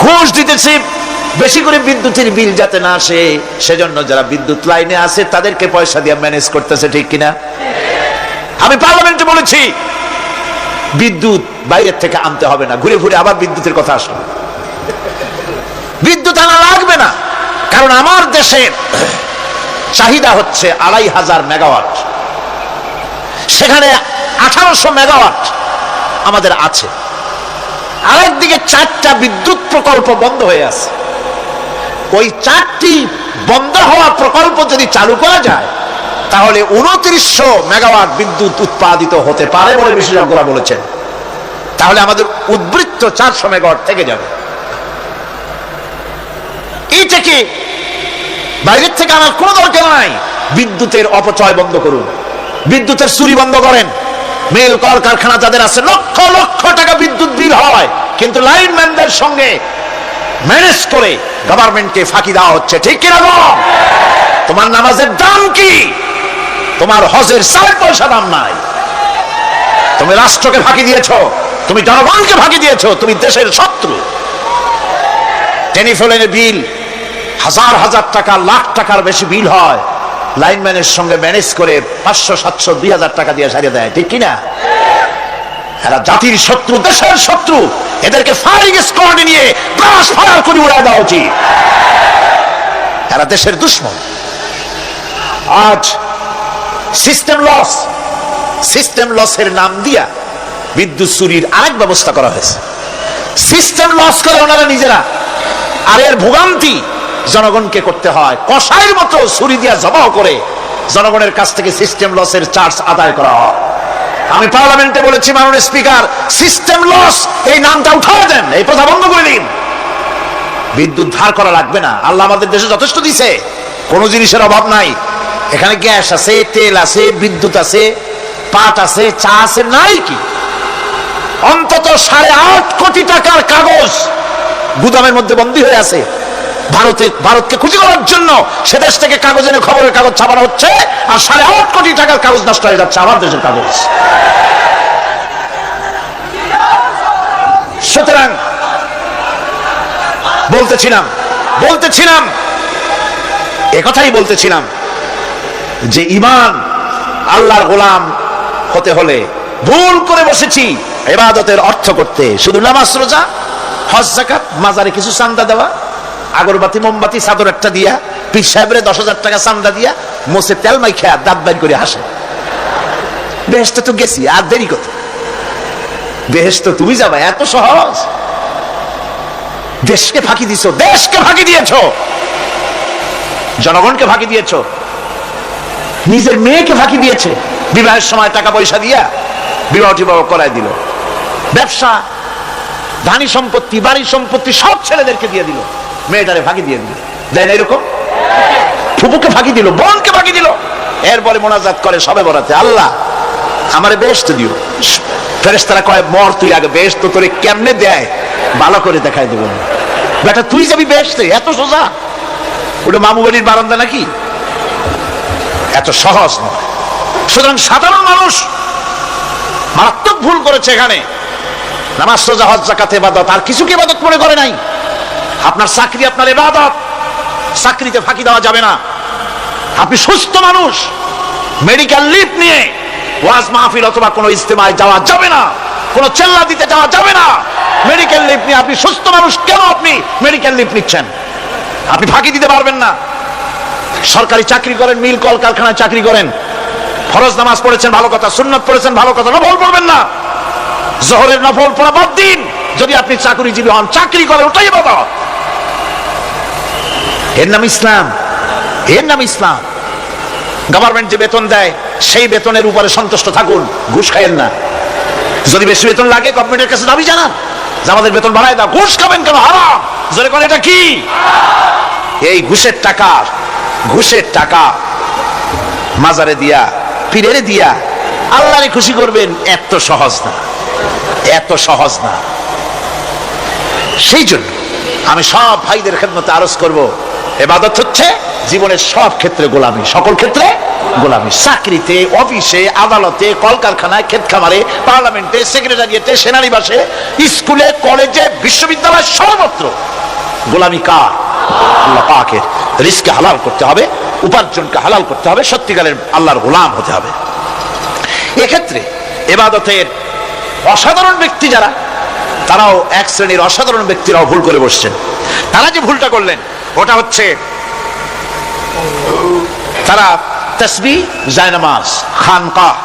ঘুষ দিতেছে, বেশি করে বিদ্যুতের বিল যাতে না আসে সেজন্য যারা বিদ্যুৎ লাইনে আছে তাদেরকে পয়সা দিয়ে ম্যানেজ করতেছে, ঠিক কিনা? আমি পার্লামেন্টে বলেছি, বিদ্যুৎ বাইরের থেকে আনতে হবে না, ঘুরে ঘুরে আবার বিদ্যুতের কথা আসলো। বিদ্যুৎ আনা লাগবে না, কারণ আমার দেশের চাহিদা হচ্ছে 2500 মেগাওয়াট, সেখানে 1800 মেগাওয়াট আমাদের আছে। আরেকদিকে 4টা বিদ্যুৎ প্রকল্প বন্ধ হয়ে আছে। ওই 4টি বন্ধ হওয়া প্রকল্প যদি চালু করা যায় তাহলে 2900 মেগাওয়াট বিদ্যুৎ উৎপাদিত হতে পারে বলে বিশেষজ্ঞরা বলেছেন। তাহলে আমাদের উদ্বৃত্ত 400 মেগাওয়াট থেকে যাবে। এইটাকে বাইরের থেকে আনার কোনো দরকার নাই। বিদ্যুতের অপচয় বন্ধ করুন, বিদ্যুতের চুরি বন্ধ করেন। মিল কলকারখানা যাদের আছে লক্ষ লক্ষ টাকা বিদ্যুৎ বিল হয়, কিন্তু লাইনম্যানদের সঙ্গে ম্যানেজ করে গভর্নমেন্টকে ফাঁকি দেওয়া হচ্ছে। ঠিক কিনা গো? তোমার নামাজের দাম কি? তোমার হজের 4 পয়সা দাম নাই। তুমি রাষ্ট্রকে ফাঁকি দিয়েছো, তুমি জনগণকে ফাঁকি দিয়েছো, তুমি দেশের শত্রু। টেলিফোনের বিল হাজার হাজার টাকা, লাখ টাকার বেশি বিল হয়, লাইনম্যানের সঙ্গে ম্যানেজ করে 500, 700, 2000 টাকা দিয়ে সারিয়ে দেয়। ঠিক কিনা? এরা জাতির শত্রু, দেশের শত্রু। এদেরকে ফায়ারিং স্কোয়াডে নিয়ে ব্রাশ ফায়ার করে উড়ায় দেওয়া উচিত। এরা দেশের দুশ্মন। আজ সিস্টেম লসের নাম দিয়া বিদ্যুৎ চুরির আরেক ব্যবস্থা করা হয়েছে। সিস্টেম লস করে ওনারা নিজেরা, আর এর ভোগান্তি জনগণকে করতে হয়। কসাইয়ের মতো ছুরি দিয়া জবাহ করে জনগণের কাছ থেকে সিস্টেম লসের চার্জ আদায় করা হয়। আমি পার্লামেন্টে বলেছি, মাননীয় স্পিকার, সিস্টেম লস এই নামটা উঠায় দেন, এই প্রথা বন্ধ করে দিন। বিদ্যুৎ ধার করা লাগবে না। আল্লাহ আমাদের দেশে যথেষ্ট দিছে, কোনো জিনিসের অভাব নাই। এখানে গ্যাস আছে, তেল আছে, বিদ্যুৎ আছে, পাট আছে, চা আছে, নাই কি? অন্তত 8.5 কোটি টাকার কাগজ গুদামের মধ্যে বন্দী হয়ে আছে। ভারতকে খুশি করার জন্য সে দেশ থেকে কাগজ এনে খবরের কাগজ ছাপানো হচ্ছে, আর 8.5 কোটি টাকার কাগজ নষ্ট হয়ে যাচ্ছে আমার দেশের কাগজ। সুতরাং বলতেছিলাম একথাই বলতেছিলাম যে ঈমান, আল্লাহর গোলাম হতে হলে ভুল করে বসেছি ইবাদতের অর্থ করতে। শুধু নামাজ, রোজা, হজ, যাকাত, মাজারে কিছু চান্দা দেওয়া, আগরবাতি, মোমবাতি, চাদর একটা দিয়া, পীর সাহেবরে 10,000 টাকা চান্দা দিয়া, মোছে তেল মাইখা দাঁত বাইর করে হাসে। বেহেশতে তো গেছি, আর দেরি কত? বেহেশত তুমি যাবা, এত সহজ? দেশকে ফাঁকি দিছো, দেশকে ফাঁকি দিয়েছো, জনগণকে ফাঁকি দিয়েছো, নিজের মেয়েকে ফাঁকি দিয়েছে। বিবাহের সময় টাকা পয়সা দিয়া বিবাহ টিবাহ করায় দিল। ব্যবসা, ধানি সম্পত্তি, বাড়ি সম্পত্তি সব ছেলেদেরকে দিয়ে দিল, মেয়েটারে ফাঁকি দিয়ে দিল। দেয় না এরকম? ফুপুকে ফাঁকি দিল, বোনকে ফাঁকি দিল। এরপরে মোনাজাত করে সবে বরাতে, আল্লাহ আমারে বেহেশত দিও। ফেরেশতারা কয়, মর তুই আগে, বেহেশত তোরে কেমনে দেয় ভালো করে দেখাই দেব। বেটা তুই যাবি বেহেশতে? এত সোজা? ওটা মামু বাড়ির বারান্দা নাকি? এত সহজ নয়। সুতরাং সাধারণ মানুষ মারাত্মক ভুল করেছে এখানে। নামাজ, রোজা, হজ, যাকাত ইবাদত, আর কিছু কি ইবাদত মনে করে নাই? আপনার চাকরি আপনার ইবাদত, চাকরিতে ফাঁকি দেওয়া যাবে না। আপনি সুস্থ মানুষ, মেডিকেল লিভ নিয়ে ওয়াজ মাহফিল অথবা কোনো ইজতেমায় যাওয়া যাবে না, কোনো চেল্লা দিতে যাওয়া যাবে না। মেডিকেল লিভ নিয়ে আপনি সুস্থ মানুষ, কেন আপনি মেডিকেল লিভ নিচ্ছেন? আপনি ফাঁকি দিতে পারবেন না। সরকারি চাকরি করেন, মিল কল কারখানায় চাকরি করেন, ফরজ নামাজ পড়েছেন ভালো কথা, সুন্নাত পড়েছেন ভালো কথা, নফল পড়বেন না। জোহরের নফল পড়া বাদ দিন। যদি আপনি চাকরিজীবী হন, চাকরি করেন, ওটাই ইবাদত। এর নাম ইসলাম, এর নাম ইসলাম। গভর্নমেন্ট যে বেতন দেয় সেই বেতনের উপরে সন্তুষ্ট থাকুন, ঘুষ খাইয়েন না। যদি বেশি বেতন লাগে গভর্নমেন্টের কাছে দাবি জানান যে আমাদের বেতন বাড়ায় দাও। ঘুষ খাবেন কেন? হারাম। জোরে করে, এটা কি? এই ঘুষের টাকা মাজারে দিয়া, পীরেরে দিয়া আল্লাহরে খুশি করবেন, এত সহজ না, এত সহজ না। সেই জন্য আমি সব ভাইদের খেদমতে আরজ করব, ইবাদত হচ্ছে জীবনের সব ক্ষেত্রে গোলামি, সকল ক্ষেত্রে গোলামি। চাকরিতে, অফিসে, আদালতে, কলকারখানায়, ক্ষেত খামারে, পার্লামেন্টে, সেক্রেটারিয়েটে, সেনানিবাসে, স্কুলে, কলেজে, বিশ্ববিদ্যালয়ে, সর্বত্র গোলামি কার? আল্লাহ পাকের। রিজকে হালাল করতে হবে, উপার্জনকে হালাল করতে হবে, সত্যিকারের আল্লাহর গোলাম হতে হবে। এক্ষেত্রে ইবাদতের অসাধারণ ব্যক্তি যারা, তারাও এক শ্রেণীর অসাধারণ ব্যক্তিরাও ভুল করে বসছেন। তারা যে ভুলটা করলেন ওটা হচ্ছে তারা তাসবিহ, জায়নামাজ, খানকাহ,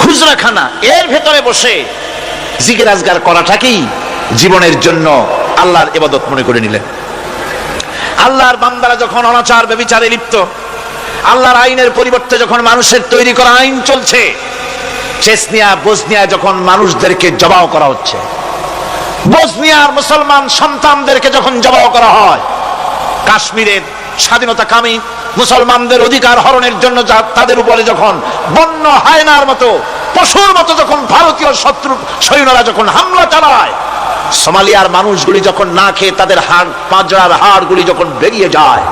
হুজরাখানা এর ভেতরে বসে জিকির আজগার করাটাকেই জীবনের জন্য আল্লাহর ইবাদত মনে করে নিলেন। আল্লাহর বান্দারা যখন অনাচার ব্যভিচারে লিপ্ত, আল্লাহর আইনের পরিবর্তে যখন মানুষের তৈরি করা আইন চলছে, চেচনিয়া বসনিয়া যখন মানুষদেরকে জবাও করা হচ্ছে, বসনিয়ার মুসলমান সন্তানদেরকে যখন জবাও করা হয়, কাশ্মীরের স্বাধীনতাকামী মুসলমানদের অধিকার হরণের জন্য তাদের উপরে যখন বন্য হায়নার মতো পশুর মতো যখন ভারতীয় শত্রু সৈন্যরা যখন হামলা চালায়, সোমালিয়ার মানুষগুলি যখন না খেয়ে তাদের হাড় পাঁজরার হাড়গুলি যখন বেরিয়ে যায়,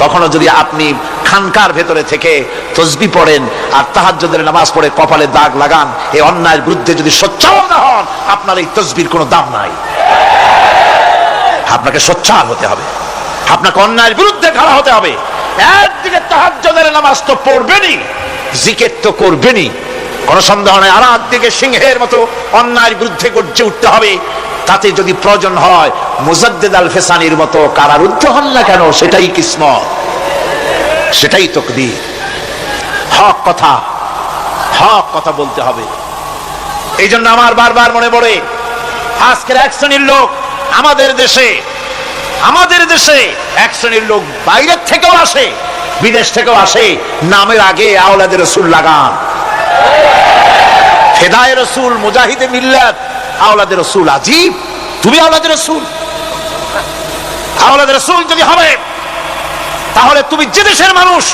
তখনও যদি আপনি খানকার ভেতরে থেকে তসবিহ পড়েন আর তাহাজ্জুদের নামাজ পড়ে কপালে দাগ লাগান, এই অন্যায়ের বিরুদ্ধে যদি সোচ্চার না হন, আপনার এই তসবির কোনো দাম নাই। আপনাকে সোচ্চার হতে হবে, আপনাকে অন্যায়ের বিরুদ্ধে খাড়া হতে হবে। একদিকে তাহাজ্জুদের নামাজ তো পড়বেনই, জিকির তো করবেনই, কোনো সন্দেহ নাই। আর একদিকে সিংহের মতো অন্যায়ের বিরুদ্ধে গর্জে উঠতে হবে। তাতে যদি প্রয়োজন হয় মুজাদ্দিদ আল ফেসানির মতো কারারুদ্ধ হন না কেন, সেটাই কিসমত, সেটাই তাকদীর। হক কথা বলতে হবে। এই জন্য আমার বারবার মনে পড়ে আজকের এক শ্রেণীর লোক আমাদের দেশে এক শ্রেণীর লোক বাইরের থেকেও আসে, বিদেশ থেকেও আসে, নামের আগে আওলাদে রসুল লাগান। ফেদায়ে রসুল, মুজাহিদে মিল্লাত, আওলাদে রসুল। আজীব, তুমি আওলাদে রসুল? আওলাদে রসুল যদি হবে তাহলে তুমি যে দেশের মানুষ,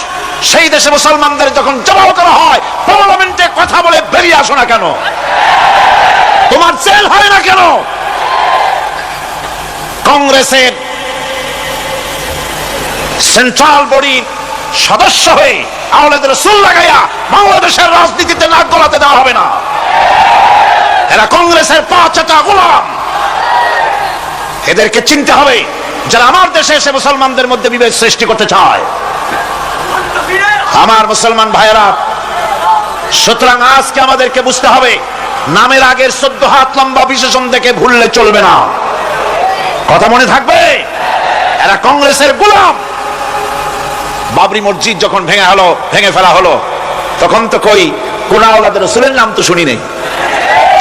সেই দেশে মুসলমানদের যখন জবাব করা হয়, পার্লামেন্টে কথা বলে বেরিয়ে আসো না কেন? তোমার জেল হয় না কেন? কংগ্রেসের সেন্ট্রাল বডির সদস্য হয়ে আওলাদে রসুল লাগাইয়া বাংলাদেশের রাজনীতিতে নাক গলাতে দেওয়া হবে না। এরা কংগ্রেসের পাঁচটা গোলাম। এদেরকে চিনতে হবে, যারা আমার দেশে এসে মুসলমানদের মধ্যে বিভেদ সৃষ্টি করতে চায়। আমার মুসলমান ভাইয়েরা, সুতরাং আজকে আমাদেরকে বুঝতে হবে, নামের আগের 14 হাত লম্বা বিশেষণ দেখে ভুললে চলবে না। কথা মনে থাকবে, এরা কংগ্রেসের গোলাম। বাবরি মসজিদ যখন ভেঙে ফেলা হলো, তখন তো কোন আওলাদে রসুলের নাম তো শুনি নেই।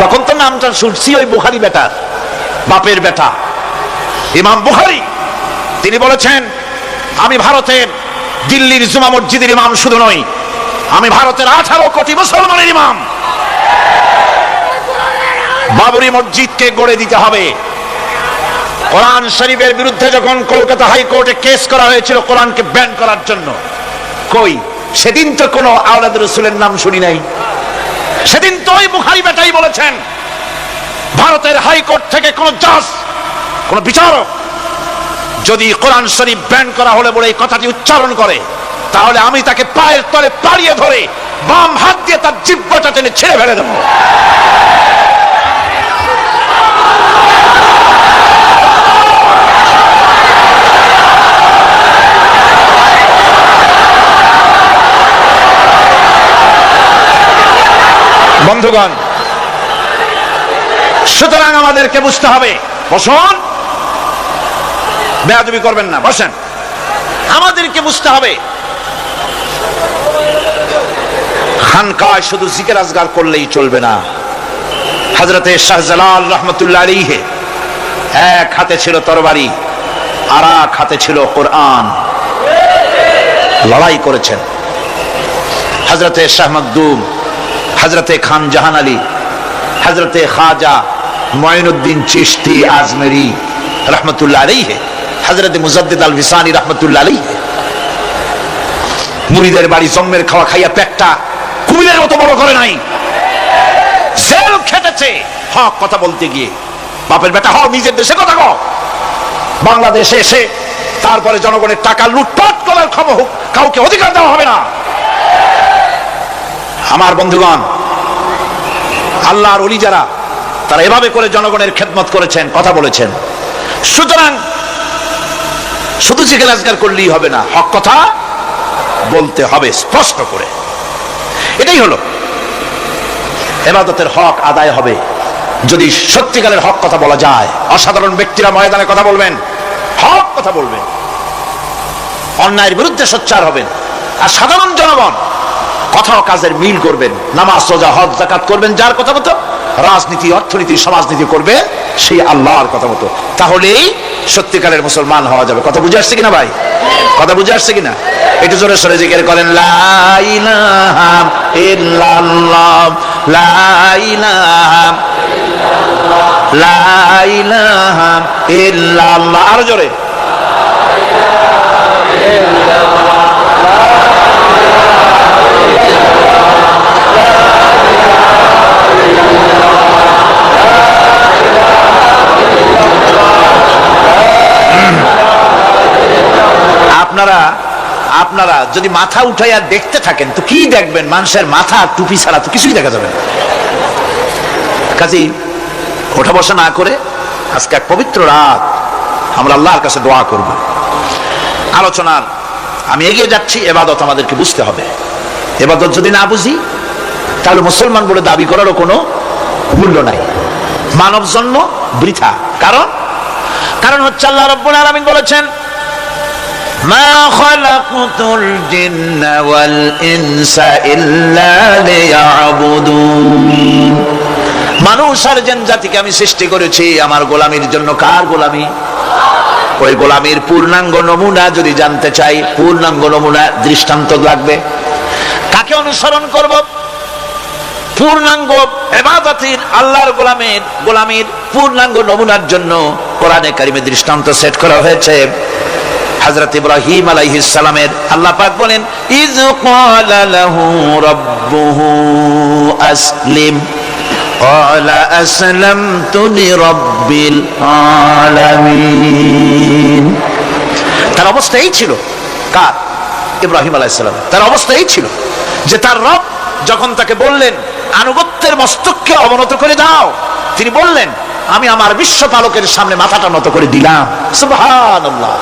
তখন তো নামটা শুনছি ওই বুখারী বেটার, বাপের বেটা ইমাম বুখারী। তিনি বলেছেন, আমি ভারতের দিল্লির জুমা মসজিদের ইমাম শুধু নই, আমি ভারতের 18 কোটি মুসলমানের ইমাম। বাবরি মসজিদকে গড়ে দিতে হবে। কোরআন শরীফের বিরুদ্ধে যখন কলকাতা হাইকোর্টে কেস করা হয়েছিল কোরআনকে ব্যান করার জন্য, সেদিন তো কোনো আওলাদ রসুলের নাম শুনি নাই। সেদিন তো ওই বুখারী বেটাই বলেছেন, ভারতের হাইকোর্ট থেকে কোন জাজ, কোন বিচারক যদি কোরআন শরীফ ব্যান করা হলে বলে এই কথাটি উচ্চারণ করে, তাহলে আমি তাকে পায়ের তলে পাড়িয়ে ধরে বাম হাত দিয়ে তার জিহ্বাটা টেনে ছেড়ে ফেলে দেব। বন্ধুগণ, সুতরাং আমাদেরকে বুঝতে হবে, বসুন, বেয়াদবি করবেন না, বসেন। আমাদেরকে বুঝতে হবে, খানকায় শুধু জিকির আজগার করলেই চলবে না। হযরতে শাহজালাল রাহমাতুল্লাহ আলাইহি এক হাতে ছিল তরবারি, আর এক হাতে ছিল কোরআন। লড়াই করেছেন হযরতে শাহ মখদুম, হযরতে খান জাহান আলী, হযরতে খাজা মুঈনুদ্দিন চিশতি আজমেরি রাহমাতুল্লাহ আলাইহি, হযরতে মুজাদ্দিদ আল ফিসানি রাহমাতুল্লাহ আলাইহি। মুরিদের বাড়ি জম্মের খাওয়া খাইয়া পেটটা কুমিরের মতো বড় করে নাই, জেল খেটেছে হক কথা বলতে গিয়ে। বাপের বেটা হও, নিজের দেশে কথা কও। বাংলাদেশে এসে তারপরে জনগণের টাকা লুটপাট করার কাউকে অধিকার দেওয়া হবে না। আমার বন্ধুগণ, আল্লাহর ওলি যারা, তারা এভাবে করে জনগণের খেদমত করেছেন, কথা বলেছেন। সুতরাং শুধু জিকির আজগার করলেই হবে না, হক কথা বলতে হবে স্পষ্ট করে। এটাই হলো ইবাদতের হক আদায় হবে যদি সত্যিকারের হক কথা বলা যায়। অসাধারণ ব্যক্তিরা ময়দানে কথা বলবেন, হক কথা বলবেন, অন্যায়ের বিরুদ্ধে সোচ্চার হবেন। আর সাধারণ জনগণ কথা ও কাজের মিল করবেন, নামাজ রোজা হজ যাকাত করবেন যার কথা মতো, রাজনীতি অর্থনীতি সমাজনীতি করবে সেই আল্লাহর কথা মতো। তাহলেই সত্যিকারের মুসলমান হওয়া যাবে। কথা বুঝে আসছে কিনা ভাই? কথা বুঝে আসছে কিনা? একটু জোরে সরে জিকির করেন, লা ইলাহা ইল্লাল্লাহ, লা ইলাহা, লা ইলাহা ইল্লাল্লাহ। আরো জোরে, আপনারা যদি মাথা উঠাইয়া দেখতে থাকেন তো কি দেখবেন? মানুষের মাথা টুপি ছাড়া তো কিছুই দেখা যাবে না। কাজেই ওঠা বসা না করে আজকে এক পবিত্র রাত আমরা আল্লাহর কাছে দোয়া করব। আলোচনার আমি এগিয়ে যাচ্ছি। ইবাদত আমাদেরকে বুঝতে হবে। ইবাদত যদি না বুঝি তাহলে মুসলমান বলে দাবি করারও কোনো মূল্য নাই, মানব জন্ম বৃথা। কারণ হচ্ছে আল্লাহ রাব্বুল আলামিন বলেছেন, মা খালাকতুল জিন্না ওয়াল ইনসা ইল্লা লিয়াবুদুন। মানুষ আর জিন জাতিকে আমি সৃষ্টি করেছি আমার গোলামির জন্য। কার গোলামি? ওই গোলামির পূর্ণাঙ্গ নমুনা যদি জানতে চাই, পূর্ণাঙ্গ নমুনা দৃষ্টান্ত লাগবে। কাকে অনুসরণ করব? পূর্ণাঙ্গ ইবাদতের আল্লাহর গোলামির পূর্ণাঙ্গ নমুনার জন্য কোরআনে কারিমে দৃষ্টান্ত সেট করা হয়েছে। হযরত ইব্রাহিম আলাইহিস সালামের আল্লাহ পাক বলেন, ইয ক্বালা লাহু রাব্বুহু আসলিম ক্বালা আসলামতু লিরাব্বিল আলামিন। তার অবস্থা এই ছিল। কার? ইব্রাহিম আলাইহিস সালাম। তার অবস্থা এই ছিল যে তার রব যখন তাকে বললেন আনুগত্যের মস্তককে অবনত করে দাও, তিনি বললেন আমি আমার বিশ্বপালকের সামনে মাথাটা নত করে দিলাম। সুবহানাল্লাহ।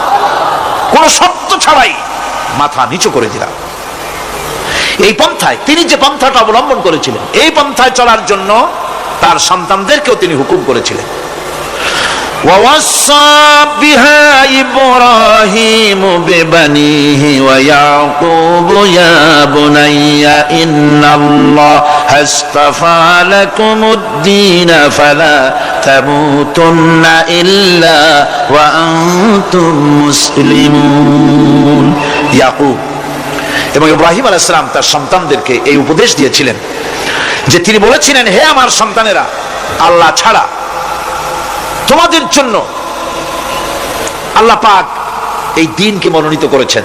কোন শর্ত ছাড়াই মাথা নিচু করে দিলাম। এই পন্থায় তিনি যে পন্থাটা অবলম্বন করেছিলেন, এই পন্থায় চলার জন্য তার সন্তানদেরকেও তিনি হুকুম করেছিলেন। ووصى بها إبراهيم ببنيه ويعقوب يا بني إن الله اصطفى لكم الدين فلا تموتن إلا وأنتم مسلمون। ইয়াকুব এবং ইব্রাহিম আলাইহিস সালাম তার সন্তানদেরকে এই উপদেশ দিয়েছিলেন যে তিনি বলেছিলেন, হে আমার সন্তানেরা, আল্লাহ ছাড়া তোমাদের জন্য আল্লাহ পাক এই দ্বীনকে মনোনীত করেছেন।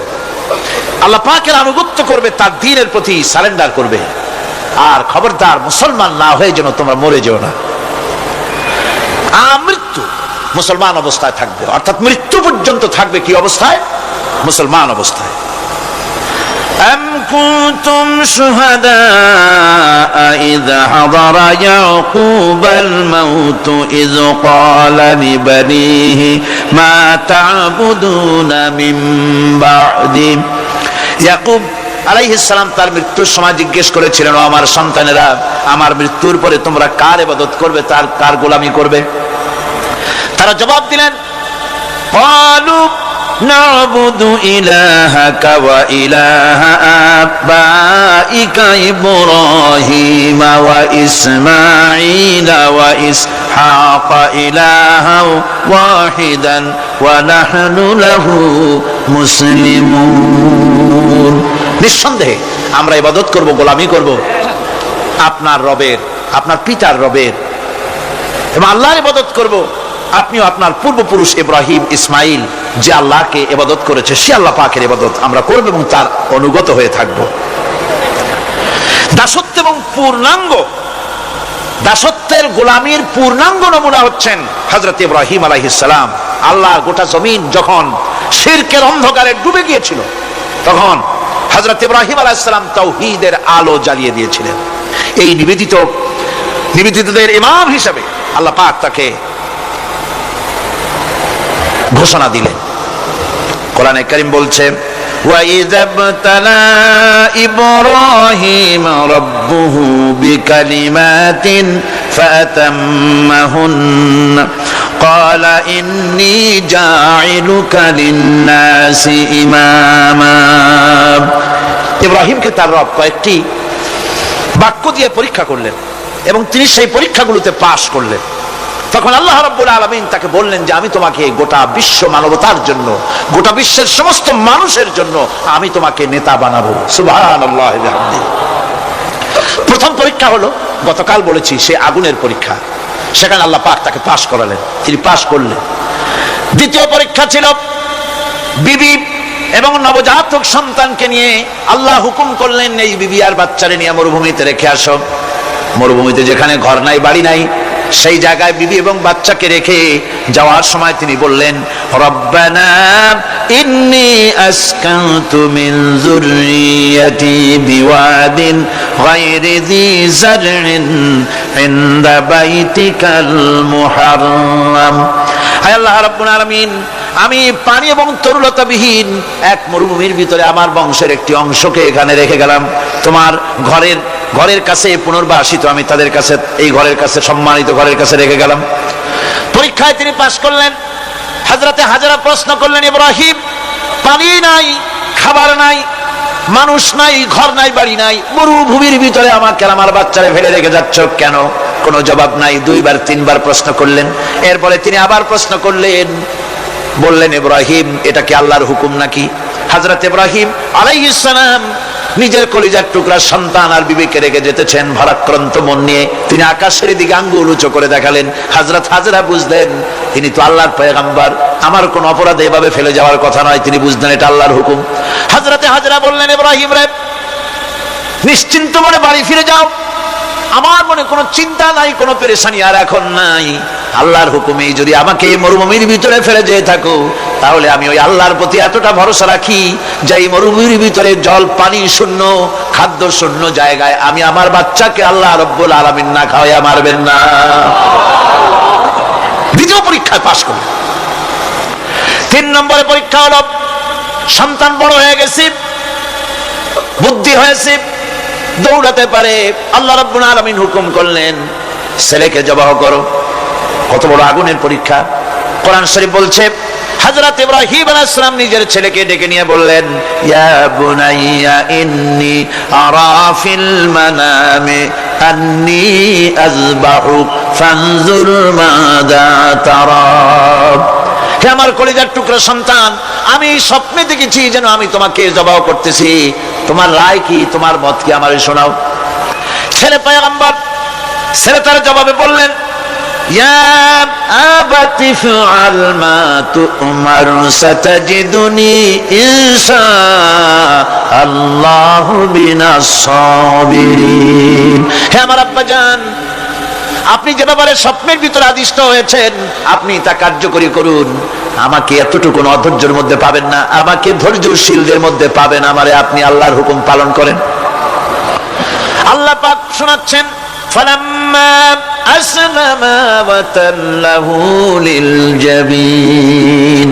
আল্লাহ পাকের আনুগত্য করবে, তার দ্বীনের প্রতি সারেন্ডার করবে। আর খবরদার মুসলমান না হয়ে যেন তোমরা মরে যেও না। মৃত্যু মুসলমান অবস্থায় থাকবে, অর্থাৎ মৃত্যু পর্যন্ত থাকবে কি অবস্থায়? মুসলমান অবস্থায়। أم كنتم شهداء إذ حضر يعقوب الموت إذ قال لبنيه ما تعبدون من بعدي। ইয়াকুব আলাইহিস সালাম তার মৃত্যুর সময় জিজ্ঞেস করেছিলেন, ও আমার সন্তানেরা, আমার মৃত্যুর পরে তোমরা কার ইবাদত করবে, কার গোলামি করবে? তারা জবাব দিলেন, قالوا نعبد إلهك وإله آبائك إبراهيم وإسماعيل وإسحاق إلها واحدا ونحن له مسلمون। নিঃসন্দেহে আমরা ইবাদত করব, গোলামি করব আপনার রবের, আপনার পিতার রবের, এবং আল্লাহর ইবাদত করব। আপনিও আপনার পূর্বপুরুষ ইব্রাহিম ইসমাইল যে আল্লাহকে ইবাদত করেছে সে আল্লাহ পাকের ইবাদত আমরা করব এবং তার অনুগত হয়ে থাকব। দাসত্ব এবং পূর্ণাঙ্গ দাসত্বের গোলামির পূর্ণাঙ্গ নমুনা হচ্ছেন হযরত ইব্রাহিম আলাইহিস সালাম। আল্লাহ গোটা জমিন যখন শিরকের অন্ধকারে ডুবে গিয়েছিল তখন হযরত ইব্রাহিম আলাইহিস সালাম তাওহীদের আলো জ্বালিয়ে দিয়েছিলেন। এই নিবেদিতদের ইমাম হিসেবে আল্লাহ পাক তাকে ঘোষণা দিলেন। কোরআনে কারীম বলছে وَإِذَا ابْتَلَى إِبْرَاهِيمَ رَبُّهُ بِكَلِمَاتٍ فَأَتَمَّهُنَّ قَالَ إِنِّي جَاعِلُكَ لِلنَّاسِ إِمَامًا। ইব্রাহিমকে তার রব কয়েকটি বাক্য দিয়ে পরীক্ষা করলেন এবং তিনি সেই পরীক্ষাগুলোতে পাশ করলেন। তখন আল্লাহ রাব্বুল আলামিন তাকে বললেন যে আমি তোমাকে গোটা বিশ্ব মানবতার জন্য, গোটা বিশ্বের সমস্ত মানুষের জন্য আমি তোমাকে নেতা বানাবো। সুবহানাল্লাহ। প্রথম পরীক্ষা হলো, গতকাল বলেছি, সে আগুনের পরীক্ষা। সেখানে আল্লাহ পাক তাকে পাশ করালেন, তিনি পাশ করলেন। দ্বিতীয় পরীক্ষা ছিল বিবি এবং নবজাতক সন্তানকে নিয়ে আল্লাহ হুকুম করলেন এই বিবি আর বাচ্চারে নিয়ে মরুভূমিতে রেখে আসো। মরুভূমিতে যেখানে ঘর নাই, বাড়ি নাই, সেই জায়গায় বিবি এবং বাচ্চাকে রেখে যাওয়ার সময় তিনি বললেন, রব্বানা ইন্নী আসকানতু মিন যুররিয়াতি বিওয়াদিন গায়রি যী যারইন ইনদা বাইতিকাল মুহাররাম। হে আল্লাহ রাব্বুল আলামিন, আমি পানি এবং তরুলতাবিহীন এক মরুভূমির ভিতরে আমার বংশের একটি অংশকে এখানে রেখে গেলাম। তোমার ঘরের কাছে পুনর্বাসিত, আমি তাদের কাছে, এই ঘরের কাছে, সম্মানিত ঘরের কাছে রেখে গেলাম। পরীক্ষায় তিনি পাশ করলেন। হযরতে হাজরা প্রশ্ন করলেন, ইব্রাহিম, পানি নাই, খাবার নাই, মানুষ নাই, ঘর নাই, বাড়ি নাই, মরুভূমির ভিতরে আমাকে আমার বাচ্চারে ফেলে রেখে যাচ্ছ কেন? কোনো জবাব নাই। দুইবার তিনবার প্রশ্ন করলেন। এরপরে তিনি আবার প্রশ্ন করলেন, বললেন, ইব্রাহিম, এটা কি আল্লাহর হুকুম নাকি? হযরত ইব্রাহিম আলাইহিস সালাম নিজের কলিজার টুকরা সন্তান আর বিবিকে রেখে যেতেছেন ভারাক্রান্ত মন নিয়ে। তিনি আকাশের দিকে আঙ্গুল উঁচু করে দেখালেন। হযরত হাজরা বুঝলেন তিনি তো আল্লাহর পয়গম্বর, আমার কোন অপরাধে এভাবে ফেলে যাওয়ার কথা নয়। তিনি বুঝলেন এটা আল্লাহর হুকুম। হযরতে হাজরা বললেন, ইব্রাহিম রে, নিশ্চিন্ত মনে বাড়ি ফিরে যাও, আমার মনে কোনো চিন্তা নাই, কোনো পেরেশানি আর এখন নাই। আল্লাহর হুকুমেই যদি আমাকে এই মরুভূমির ভিতরে ফেলে যেয়ে থাকো, তাহলে আমি ওই আল্লাহর প্রতি এতটা ভরসা রাখি যে এই মরুভূমির ভিতরে জল পানি শূন্য, খাদ্য শূন্য জায়গায় আমি আমার বাচ্চাকে আল্লাহ রাব্বুল আলামিন না খাওয়াইয়া মারবেন না। দ্বিতীয় পরীক্ষায় পাশ করল। 3 নম্বরে পরীক্ষা হলো, সন্তান বড় হয়ে গেছে, বুদ্ধি হয়েছে, দৌড়াতে পারে। আল্লাহ রাব্বুল আলামিন হুকুম করলেন, ছেলেকে জবাহ করো। কত বড় আগুনের পরীক্ষা! কোরআন শরীফ বলছে, হযরত ইব্রাহিম আলাইহিস সালাম নিজের ছেলেকে ডেকে নিয়ে বললেন, ইয়া বুনাইয়া ইন্নী আরা ফিল মানামি আন্নী আযবাহুক ফানজুর মাযা তারা। হে আমার কলিজার টুকরা সন্তান, আমি স্বপ্নে দেখেছি যেন আমি তোমাকে জবাহ করতেছি। তোমার রায় কি, তোমার মত কি, আমারে শোনাও। ছেলে পয়গম্বর, ছেলে তার জবাবে বললেন, ইয়া আবাতি ফাআল মা তু'মার সাতাজিদুনি ইনশাআল্লাহু মিনাস সাবিরিন। হে আমার আব্বাজান, আপনি যে ব্যাপারে স্বপ্নের ভিতরে আদিষ্ট হয়েছেন আপনি তা কার্যকরী করুন। আমাকে এতটুকু অধৈর্যের মধ্যে পাবেন না, আমাকে ধৈর্যশীলদের মধ্যে পাবেন। আমারে আপনি আল্লাহর হুকুম পালন করেন। আল্লাহ পাক শোনাচ্ছেন, ফালাম্মা আসলামা ওয়া তাল্লাহু লিল জাবিন।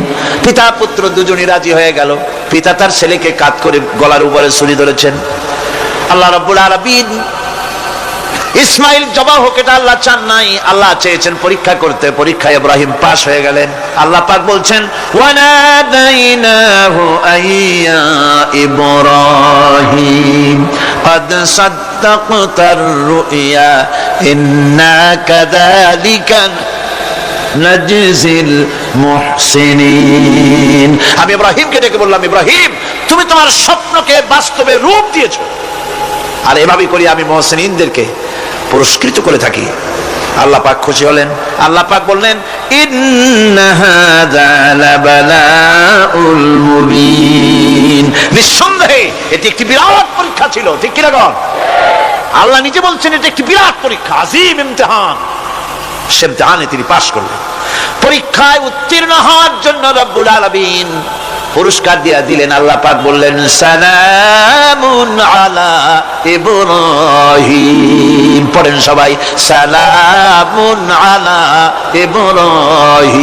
পিতা পুত্র দুজনই রাজি হয়ে গেল। পিতা তার ছেলেকে কাঁধ করে গলার উপরে ছুরি ধরেছেন। আল্লাহ রাব্বুল আলামিন ইসমাইল জবাহ হোক এটা আল্লাহ চান নাই, আল্লাহ চেয়েছেন পরীক্ষা করতে। পরীক্ষায় ইব্রাহিম পাশ হয়ে গেলেন। আল্লাহ পাক বলছেন, ওয়ানাদাইনাহু আইয়া ইব্রাহিম قد صدقت الرؤيا إنا كذلك نجزي المحسنين। আমি ইব্রাহিমকে ডেকে বললাম, ইব্রাহিম, তুমি তোমার স্বপ্নকে বাস্তবে রূপ দিয়েছো, আর এভাবেই করি আমি মুহসিনদেরকে পুরস্কৃত করে থাকি। আল্লাহ পাক খুশি হলেন। আল্লাহ পাক বললেন, ইন্না হাযা লাবালাউল মুবিন। নিঃসন্দেহে এটি একটি বিরাট পরীক্ষা ছিল, ঠিক কি না? আল্লাহ নিজে বলছেন এটা একটি বিরাট পরীক্ষা, আযীম ইমতিহান। সে ইমতিহানে তিনি পাশ করলেন। পরীক্ষায় উত্তীর্ণ হওয়ার জন্য রব্বুল আলামিন পুরস্কার দিয়া দিলেন। আল্লাহ পাক বললেন, সালামুন আলা ইব্রাহিম। পড়েন সবাই, সালামুন আলা ইব্রাহিম।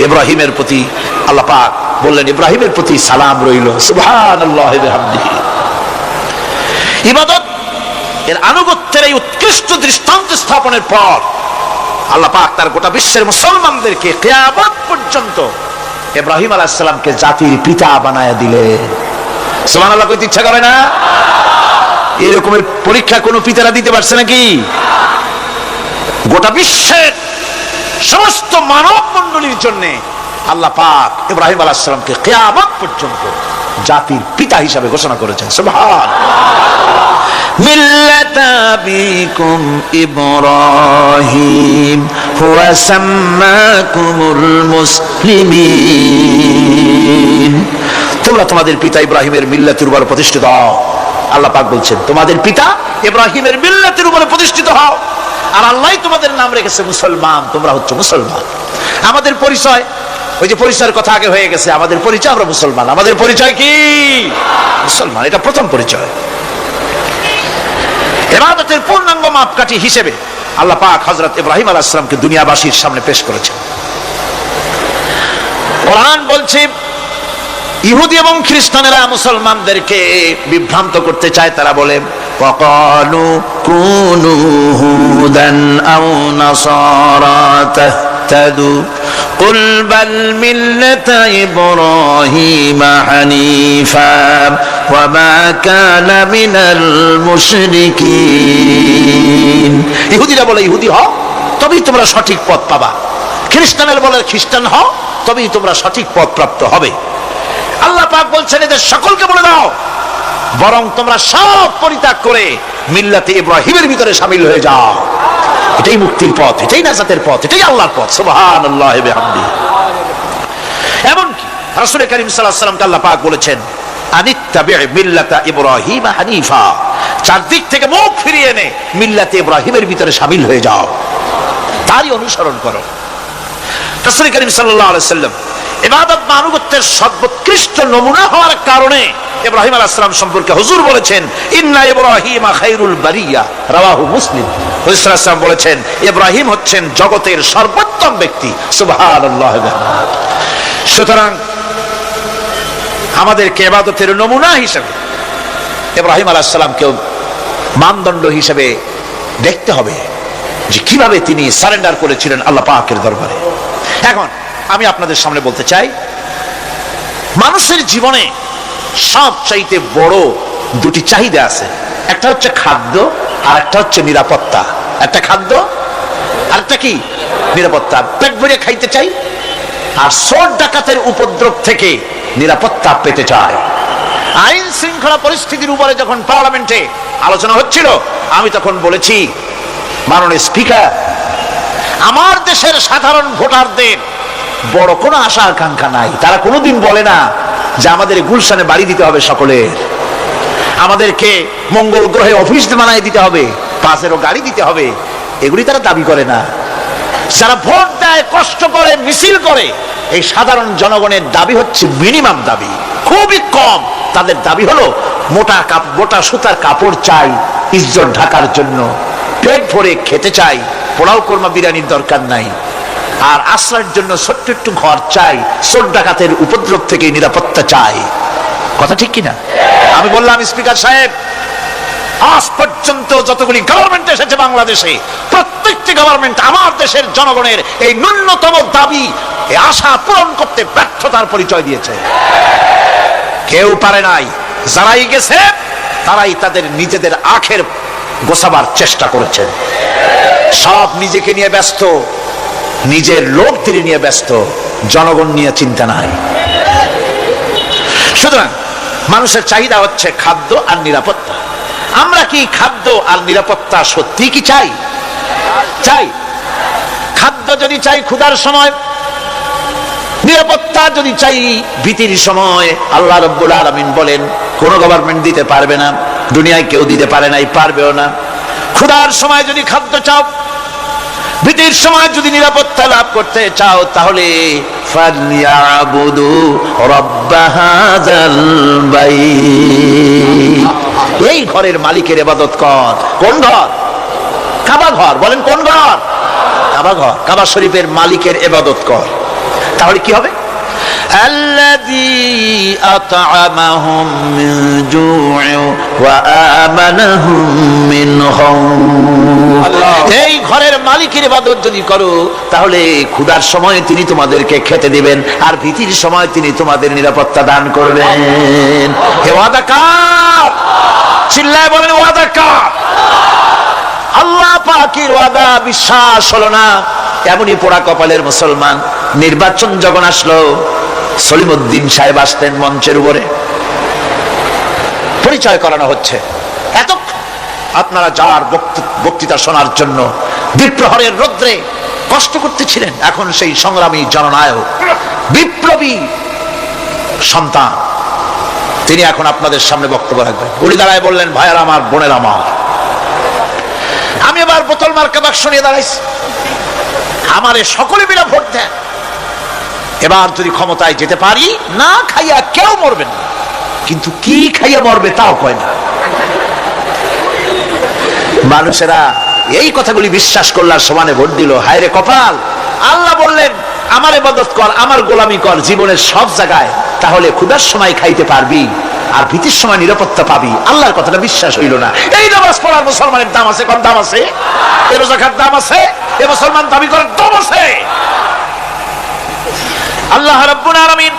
ইব্রাহিমের প্রতি আল্লাহ পাক বললেন ইব্রাহিমের প্রতি সালাম রইল। সুবহানাল্লাহ ওয়া বিহামদিহি। ইবাদত এর আনুগত্যের এই উৎকৃষ্ট দৃষ্টান্ত স্থাপনের পর আল্লাহ পাক তার গোটা বিশ্বের মুসলমানদেরকে কিয়ামত পর্যন্ত ইব্রাহিম আলাইহিস সালামকে জাতির পিতা বানায়া দিলেন। সুবহানাল্লাহ কইতে ইচ্ছা করে না? এরকমের পরীক্ষা কোন পিতারা দিতে পারছে নাকি? গোটা বিশ্বের সমস্ত মানব মণ্ডলীর জন্য আল্লাহ পাক ইব্রাহিম আলাইহিস সালামকে কিয়ামত পর্যন্ত জাতির পিতা হিসাবে ঘোষণা করেছেন। সুবহান। মিল্লাতা আবিকুম ইব্রাহিম হুয়া সাম্মাকুমুল মুসলিমিন। তোমরা তোমাদের পিতা ইব্রাহিমের মিল্লাতের উপর প্রতিষ্ঠিত হও। আল্লাহ পাক বলছেন তোমাদের পিতা ইব্রাহিমের মিল্লাতের উপর প্রতিষ্ঠিত হও, আর আল্লাহই তোমাদের নাম রেখেছে মুসলমান। তোমরা হচ্ছে মুসলমান। আমাদের পরিচয়, ওই যে পরিচয়ের কথা আগে হয়ে গেছে, আমাদের পরিচয় আমরা মুসলমান। আমাদের পরিচয় কি? মুসলমান। এটা প্রথম পরিচয়। ইবাদতের পূর্ণাঙ্গ মাপকাঠি হিসেবে আল্লাহ পাক হযরত ইব্রাহিম আলাইহিস সালামকে দুনিয়াবাসীর সামনে পেশ করেছেন। কোরআন বলছে ইহুদি এবং খ্রিস্টানেরা মুসলমানদেরকে বিভ্রান্ত করতে চায়। তারা বলে ওয়াকালু কুনু হুদান আও নাসারা তাহতাদু কুল বাল মিল্লাতা ইব্রাহিম হানিফা ওয়া মা কানা মিনাল মুশরিকিন। ইহুদিরা বলে ইহুদি হও তবেই তোমরা সঠিক পথ পাবা, খ্রিস্টানেরা বলে খ্রিস্টান হও তবেই তোমরা সঠিক পথ প্রাপ্ত হবে। আল্লাহ পাক বলছেন এদের সকলকে বলে দাও বরং তোমরা সব পরিত্যাগ করে মিল্লাতে ইব্রাহিমের ভিতরে শামিল হয়ে যাও। এটাই মুক্তির পথ, এটাই নাজাতের পথ, এটাই আল্লাহর পথ। সুবহানাল্লাহ ওয়া বিহামদিহি। এমনকি রাসূল কারীম সাল্লাল্লাহু আলাইহি ওয়াসাল্লামকে আল্লাহ পাক বলেছেন আনিত্তাবি' মিল্লাতা ইব্রাহিম হানিফা, চারদিক থেকে মুখ ফিরিয়ে এনে মিল্লাতে ইব্রাহিমের ভিতরে শামিল হয়ে যাও, তারই অনুসরণ করো। রাসূল কারীম সাল্লাল্লাহু আলাইহি ওয়াসাল্লাম ইবাদত বা আনুগত্যের সর্বোৎকৃষ্ট নমুনা হওয়ার কারণে ইব্রাহিম আলাইহিস সালাম সম্পর্কে হুজুর বলেছেন ইন্না ইব্রাহিমা খায়রুল বারিয়া, রাওয়াহু মুসলিম। হুজুর সাল্লাল্লাহু আলাইহি ওয়াসাল্লাম বলেছেন ইব্রাহিম হচ্ছেন জগতের সর্বোত্তম ব্যক্তি। সুবহানাল্লাহ। সুতরাং আমাদেরকে ইবাদতের নমুনা হিসেবে ইব্রাহিম আলাইহিস সালামকেও মানদণ্ড হিসেবে দেখতে হবে যে কিভাবে তিনি সারেন্ডার করেছিলেন আল্লাহ পাকের দরবারে। এখন আমি আপনাদের সামনে বলতে চাই মানুষের জীবনে সবচাইতে বড় দুটি চাহিদা আছে, একটা হচ্ছে খাদ্য আর একটা হচ্ছে নিরাপত্তা। একটা খাদ্য আর একটা কি? নিরাপত্তা। পেট ভরে খাইতে চাই আর চোর ডাকাতের উপদ্রব থেকে নিরাপত্তা পেতে চায়। আইন শৃঙ্খলা পরিস্থিতির উপরে যখন পার্লামেন্টে আলোচনা হচ্ছিল আমি তখন বলেছি মাননীয় স্পিকার, আমার দেশের সাধারণ ভোটারদের বড় কোনো আশা আকাঙ্ক্ষা নাই। তারা কোনোদিন বলে না যে আমাদের গুলশানে বাড়ি দিতে হবে সকলের, আমাদেরকে মঙ্গল গ্রহে অফিস বানায় দিতে হবে, বাসেরও গাড়ি দিতে হবে, এগুলি তারা দাবি করে না। যারা ভোট দেয়, কষ্ট করে, মিছিল করে, এই সাধারণ জনগণের দাবি হচ্ছে মিনিমাম দাবি, খুবই কম। তাদের দাবি হলো মোটা সুতার কাপড় চাই ইজ্জত ঢাকার জন্য, পেট ভরে খেতে চাই, পোলাও কোরমা বিরিয়ানির দরকার নাই, আর আশ্রয়ের জন্য ছোট্ট একটু ঘর চাই, চোর ডাকাতের উপদ্রব থেকে নিরাপত্তা চাই। কথা ঠিক কিনা? আমি বললাম স্পিকার সাহেব, আজ পর্যন্ত যতগুলি গভর্নমেন্ট এসেছে বাংলাদেশে, প্রত্যেকটি গভর্নমেন্ট আমার দেশের জনগণের এই ন্যূনতম দাবি, এই আশা পূরণ করতে ব্যর্থতার পরিচয় দিয়েছে। কেউ পারে নাই। যারাই গেছে তারাই তাদের নিজেদের আখের গোছাবার চেষ্টা করেছেন। সব নিজেকে নিয়ে ব্যস্ত, নিজের লোকদের নিয়ে ব্যস্ত, জনগণ নিয়ে চিন্তা নাই। সুতরাং মানুষের চাহিদা হচ্ছে খাদ্য আর নিরাপত্তা। আমরা কি খাদ্য আর নিরাপত্তা সত্যি কি চাই? চাই। খাদ্য যদি চাই ক্ষুধার সময়, নিরাপত্তা যদি চাই ভীতির সময়, আল্লাহ রাব্বুল আলামিন বলেন কোন গভর্নমেন্ট দিতে পারবে না, দুনিয়ায় কেউ দিতে পারে নাই, পারবেও না। ক্ষুধার সময় যদি খাদ্য চাও, ভীতির সময় যদি নিরাপত্তা লাভ করতে চাও, তাহলে ফালইয়াবুদু রাব্ব হাযাল বাইত, এই ঘরের মালিকের ইবাদত কর। কোন ঘর? কাবা ঘর। বলেন কোন ঘর? কাবা ঘর। কাবা শরীফের মালিকের ইবাদত কর। তাহলে কি হবে? আল্লাযী আত'আমাহুম মিন জু'ইন ওয়া আমানাহুম মিন খাউফ। এই ঘরের মালিকের ইবাদত যদি করো তাহলে ক্ষুধার সময় তিনি তোমাদেরকে খেতে দিবেন, আর ভীতির সময় তিনি তোমাদের নিরাপত্তা দান করবেন। হে ওয়াদা কার? চিল্লায় বলেন ওয়াদা কার? আল্লাহ পাকের ওয়াদা বিশ্বাস হলো না, এমনই পোড়া কপালের মুসলমান। নির্বাচন যখন আসলো, সলিমউদ্দিন সাহেব আসতেন মঞ্চের উপরে, পরিচয় করানো হচ্ছে। এত আপনারা যার বক্তৃতা শোনার জন্য বিপ্রহরের রৌদ্রে কষ্ট করতেছিলেন, এখন সেই সংগ্রামী জননায়ক বিপ্লবী সন্তান তিনি এখন আপনাদের সামনে বক্তব্য রাখবেন। উনি দাঁড়ায় বললেন, ভাইয়ার আমার, বোনের আমার, আমি এবার বোতল মার্কা বাক্স নিয়ে দাঁড়াইছি, আমারে সকলে মিলে ভোট দেন। এবার যদি ক্ষমতায় যেতে পারি, না খাইয়া কেউ মরবেন না, কিন্তু কি খাইয়া মরবে তাও কয় না। মানুষেরা এই কথাগুলি বিশ্বাস করলার সমানে ভোট দিল। হায় রে কপাল! আল্লাহ বললেন, আমার ইবাদত কর, আমার গোলামি কর জীবনের সব জায়গায়, তাহলে ক্ষুধার সময় খাইতে পারবি আর ভীতির সময় নিরাপত্তা পাবি। আল্লাহর কথাটা বিশ্বাস হইল না। এই নামাজ পড়ার মুসলমানের দাম আছে, কম দাম আছে? এ রোজা খাওয়ার দাম আছে? এ মুসলমান দাবি করার দাম আছে? আল্লাহ রাব্বুল আলামিন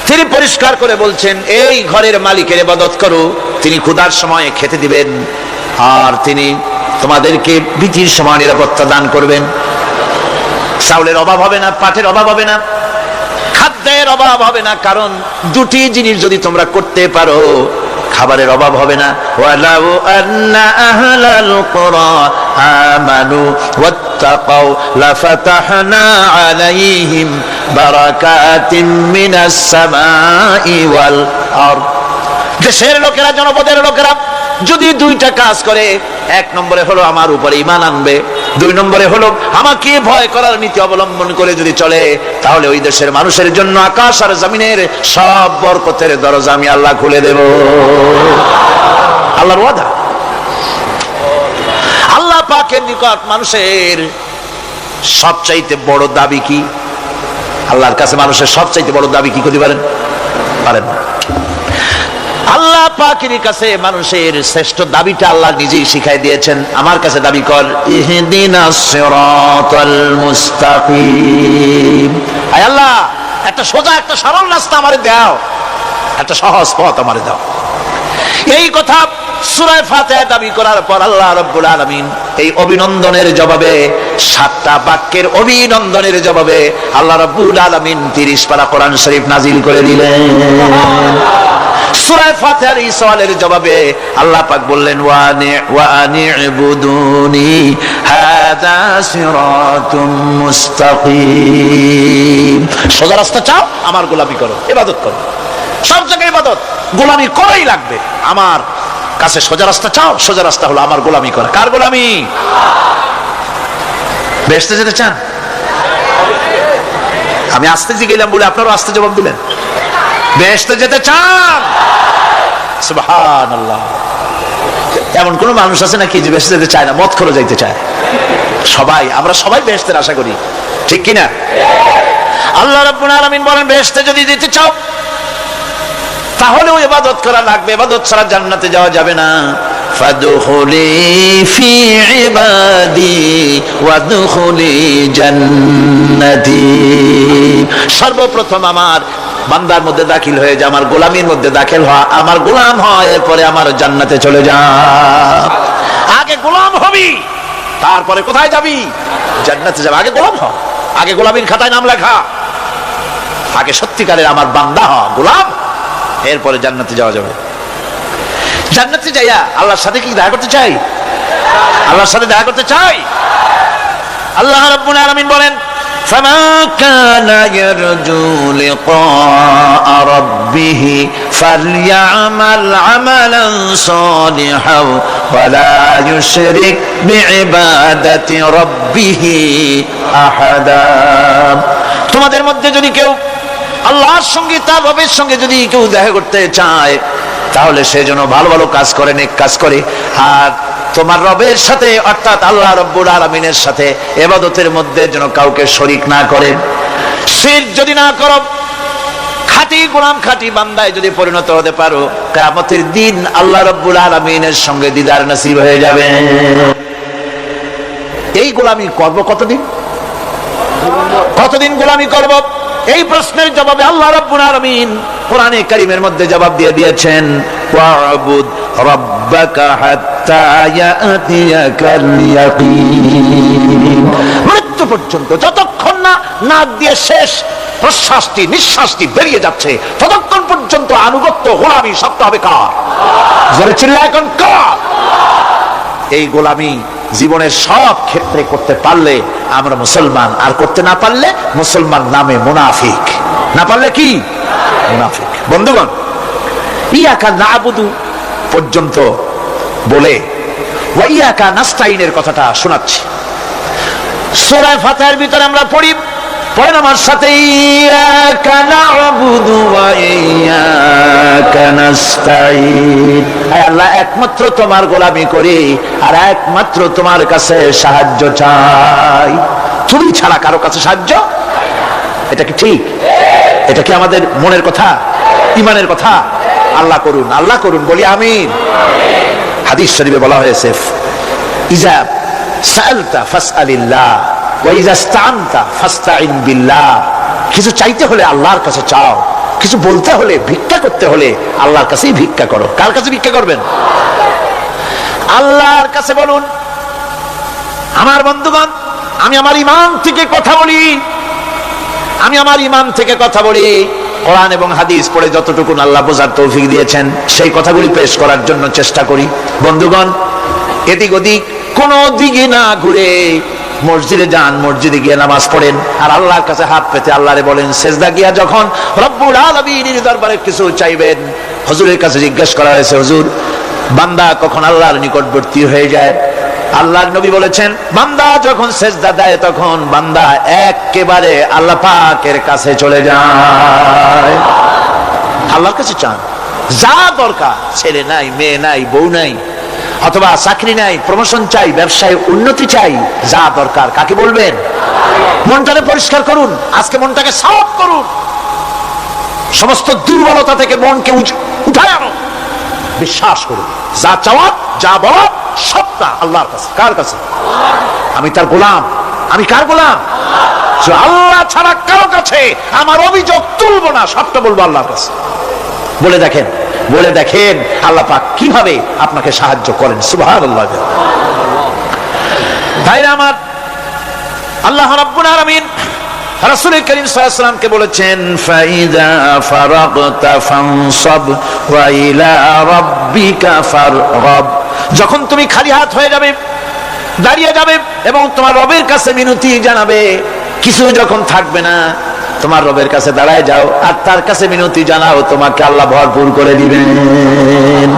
তিনি পরিষ্কার করে বলছেন, এই ঘরের মালিকের ইবাদত করো, তিনি ক্ষুধার সময় খেতে দিবেন, আর তিনি তোমাদেরকে ভীতির সময় নিরাপত্তা দান করবেন। চাউলের অভাব হবে না, পাটের অভাব হবে না, খাদ্যের অভাব হবে না, কারণ দুটি জিনিস যদি তোমরা করতে পারো, খাবারের অভাব হবে না। ওয়ালাউ আন্না আহলাল কুরা আমানু ওয়াত্তাকাউ লাফাতাহনা আলাইহিম বারাকাতিন মিনাস সামাই ওয়াল আরদ। দেশের লোকেরা, জনপদের লোকেরা যদি দুইটা কাজ করে, এক নম্বরে হলো আমার উপরে ঈমান আনবে, দুই নম্বরে হলো আমাকে ভয় করার নীতি অবলম্বন করে যদি চলে, তাহলে ওই দেশের মানুষের জন্য আকাশ আর জমিনের সব বরকতের দরজা আমি আল্লাহ খুলে দেব। আল্লাহর ওয়াদা। আল্লাহ পাকের নিকট মানুষের সবচাইতে বড় দাবি কি? আল্লাহর কাছে মানুষের সবচাইতে বড় দাবি কি করতে পারেন? পারেন না। আল্লাহ পাকের কাছে মানুষের শ্রেষ্ঠ দাবিটা আল্লাহ নিজেই শিখাই দিয়েছেন। আমার কাছে দাবি কর, ইহদিনাস সিরাতাল মুস্তাকিম। আয় আল্লাহ, একটা সোজা, একটা সরল রাস্তা আমারে দাও, একটা সহজ পথ আমারে দাও। এই কথা সূরা ফাতিহা দাবি করার পর আল্লাহ রাব্বুল আলামিন এই অভিনন্দনের জবাবে, 7টা বাক্যের অভিনন্দনের জবাবে আল্লাহ রাব্বুল আলামিন 30 পারা কোরআন শরীফ নাজিল করে দিলেন। সূরা ফাতিহার এই সওয়ালের জবাবে আল্লাহ পাক বললেন, ওয়া আনি'বুদুনি হাযা সিরাতুম মুস্তাকিম। সোজা রাস্তা চাও, আমার গোলামি করো, ইবাদত করো। সব জায়গায় ইবাদত, গোলামি করাই লাগবে। আমার কাছে সোজা রাস্তা চাও, সোজা রাস্তা হলো আমার গোলামি করা। কার গোলামি? বেহেশতে যেতে চান? আমি আস্তে গেলাম বলে আপনারাও আস্তে জবাব দিলেন। বেহেশতে যেতে চান? সুবহানাল্লাহ। এমন কোন মানুষ আছে নাকি যে বেহেশতে যেতে চায় না? মদ খোর যাইতে চায়। সবাই, আমরা সবাই বেহেশতের আশা করি, ঠিক কিনা? আল্লাহ রাব্বুল আলামিন বলেন, বেহেশতে যদি যেতে চাও তাহলেও ইবাদত করা লাগবে, ইবাদত ছাড়া জান্নাতে যাওয়া যাবে না। ফাদখুলি ফি ইবাদি ওয়াদখুলি জান্নাতি। সর্বপ্রথম আমার বান্দার মধ্যে দাখিল হয়ে যা, আমার গোলামির মধ্যে দাখিল হওয়া, আমার গোলাম হয়, এরপরে আমার জান্নাতে চলে যা। আগে গোলাম হবি, তারপরে কোথায় যাবি? জান্নাতে যাবে। আগে গোলাম হ, আগে গোলামির খাতায় নাম লেখা, আগে সত্যিকারের আমার বান্দা হ, গোলাম, এরপরে জান্নাতে যাওয়া যাবে। জান্নাতে যাইয়া আল্লাহর সাথে কি দেখা করতে চাই? আল্লাহর সাথে দেখা করতে চাই। আল্লাহ রাব্বুল আলামিন বলেন, ফামা কানা ইয়ারজু লিকা রাব্বিহি ফালইআমাল আমালান সালিহান ওয়া লা ইউশরিক বিইবাদাতি রাব্বিহি আহাদা। তোমাদের মধ্যে যদি কেউ আল্লাহর সঙ্গে, তার রবের সঙ্গে যদি কেউ দেখা করতে চায়, তাহলে সে যেন ভালো ভালো কাজ করে, নেক কাজ করে, আর তোমার রবের সাথে অর্থাৎ আল্লাহ রাব্বুল আলামিনের সাথে ইবাদতের মধ্যে যেন কাউকে শরীক না করে। শিরক যদি না করো, খাঁটি গোলাম খাঁটি বান্দায় যদি পরিণত হতে পারো, কিয়ামতের দিন আল্লাহ রাব্বুল আলামিনের সঙ্গে দিদার নসিব হয়ে যাবে। এই গোলামি করব কতদিন? কতদিন গোলামি করব? এই প্রশ্নের জবাবে আল্লাহ রাব্বুল আলামিন কোরআনে কারীমের মধ্যে জবাব দিয়ে দিয়েছেন, ওয়া'বুদ রাব্বাকা হাত্তা ইয়াতিয়াকাল ইয়াকিন। মৃত্যু পর্যন্ত যতক্ষণ না নাক দিয়ে শেষ প্রশ্বাসটি নিঃশ্বাসটি বেরিয়ে যাচ্ছে, ততক্ষণ পর্যন্ত আনুগত্য গোলামি শব্দ হবে কার? জোরে চিল্লায় এখন কার? এই গোলামি জীবনের সব ক্ষেত্রে করতে পারলে আমরা মুসলমান, আর করতে না পারলে মুসলমান নামে মুনাফিক। না পারলে কি? মুনাফিক। বন্ধুগণ, ইয়াকা নাবুদু পর্যন্ত বলে ওয়া ইয়াকা নাস্তাইনের কথাটা শোনাচ্ছি। সূরা ফাতিহার ভিতরে আমরা পড়ি, পড়েন আমার সাথে, ইয়াকা নাবুদু ওয়া ইয়াকা নাস্তাইন। হে আল্লাহ, একমাত্র তোমার গোলামি করি আর একমাত্র তোমার কাছে সাহায্য চাই। তুমি ছাড়া কারো কাছে সাহায্য? এটা কি ঠিক? এটা কি আমাদের মনের কথা, ঈমানের কথা? আল্লাহ করুন, আল্লাহ করুন, বলি আমিন। হাদিস শরীফে বলা হয়েছে, ইজা সাআলতা ফাসআলিল্লাহ ওয়া ইজা ইসতাআনতা ফাসতাইন বিল্লাহ। কিছু চাইতে হলে আল্লাহর কাছে চাও, কিছু বলতে হলে, ভিক্ষা করতে হলে আল্লাহর কাছেই ভিক্ষা করো। কার কাছে ভিক্ষা করবেন? আল্লাহর কাছে বলুন। আমার বন্ধুগণ, আমি আমার ঈমান থেকে কথা বলি, আমি আমার ঈমান থেকে কথা বলি। কোরআন এবং হাদিস পড়ে যতটুকু আল্লাহ বোঝার তৌফিক দিয়েছেন সেই কথাগুলি পেশ করার জন্য চেষ্টা করি। বন্ধুগণ, এদিক ওদিক কোন দিকে না ঘুরে মসজিদে যান, মসজিদে গিয়ে নামাজ পড়েন, আর আল্লাহর কাছে হাত পেতে আল্লাহরে বলেন। সেজদা গিয়া যখন রব্বুল আলামিনের দরবারে কিছু চাইবেন, হুজুরের কাছে জিজ্ঞেস করা হয়েছে, হুজুর, বান্দা কখন আল্লাহর নিকটবর্তী হয়ে যায়? আল্লাহর নবী বলেছেন, বান্দা যখন সেজদা দেয় তখন বান্দা একেবারে আল্লাহ পাকের কাছে চলে যায়। আল্লাহর কাছে চান যা দরকার, ছেলে নাই, মেয়ে নাই, বউ নাই, অথবা চাকরি নাই, প্রমোশন চাই, ব্যবসায় উন্নতি চাই, যা দরকার কাকে বলবেন? মনটাকে পরিষ্কার করুন, আজকে মনটাকে সাফ করুন, সমস্ত দুর্বলতা থেকে মনকে উঠায় আনো, বিশ্বাস করুন, যা চাওয়ার যা বলার সবটা আল্লাহর কাছে। কার কাছে? আমি তার গোলাম। আমি কার গোলাম? আল্লাহ ছাড়া কারো কাছে আমার অভিযোগ তুলবো না, সবটা বলবো আল্লাহর কাছে। বলে দেখেন, বলে দেখেন আল্লাহ পাক কিভাবে আপনাকে সাহায্য করেন। সুবহানাল্লাহ। ভাইরা আমার, আল্লাহ রাব্বুল আলামিন রাসূল করিম সাল্লাল্লাহু আলাইহি ওয়াসাল্লামকে বলেছেন, ফাইদা ফারাগতা ফানসাব ওয়া ইলা রাব্বিকা ফারগাব। যখন তুমি খালি হাত হয়ে যাবে, দাঁড়িয়ে যাবে এবং তোমার রবের কাছে মিনতি জানাবে, কিছু যখন থাকবে না, তোমার রবের কাছে দাঁড়ায় যাও আর তার কাছে মিনতি জানাও, তোমাকে আল্লাহ ভরপুর করে দিবেন।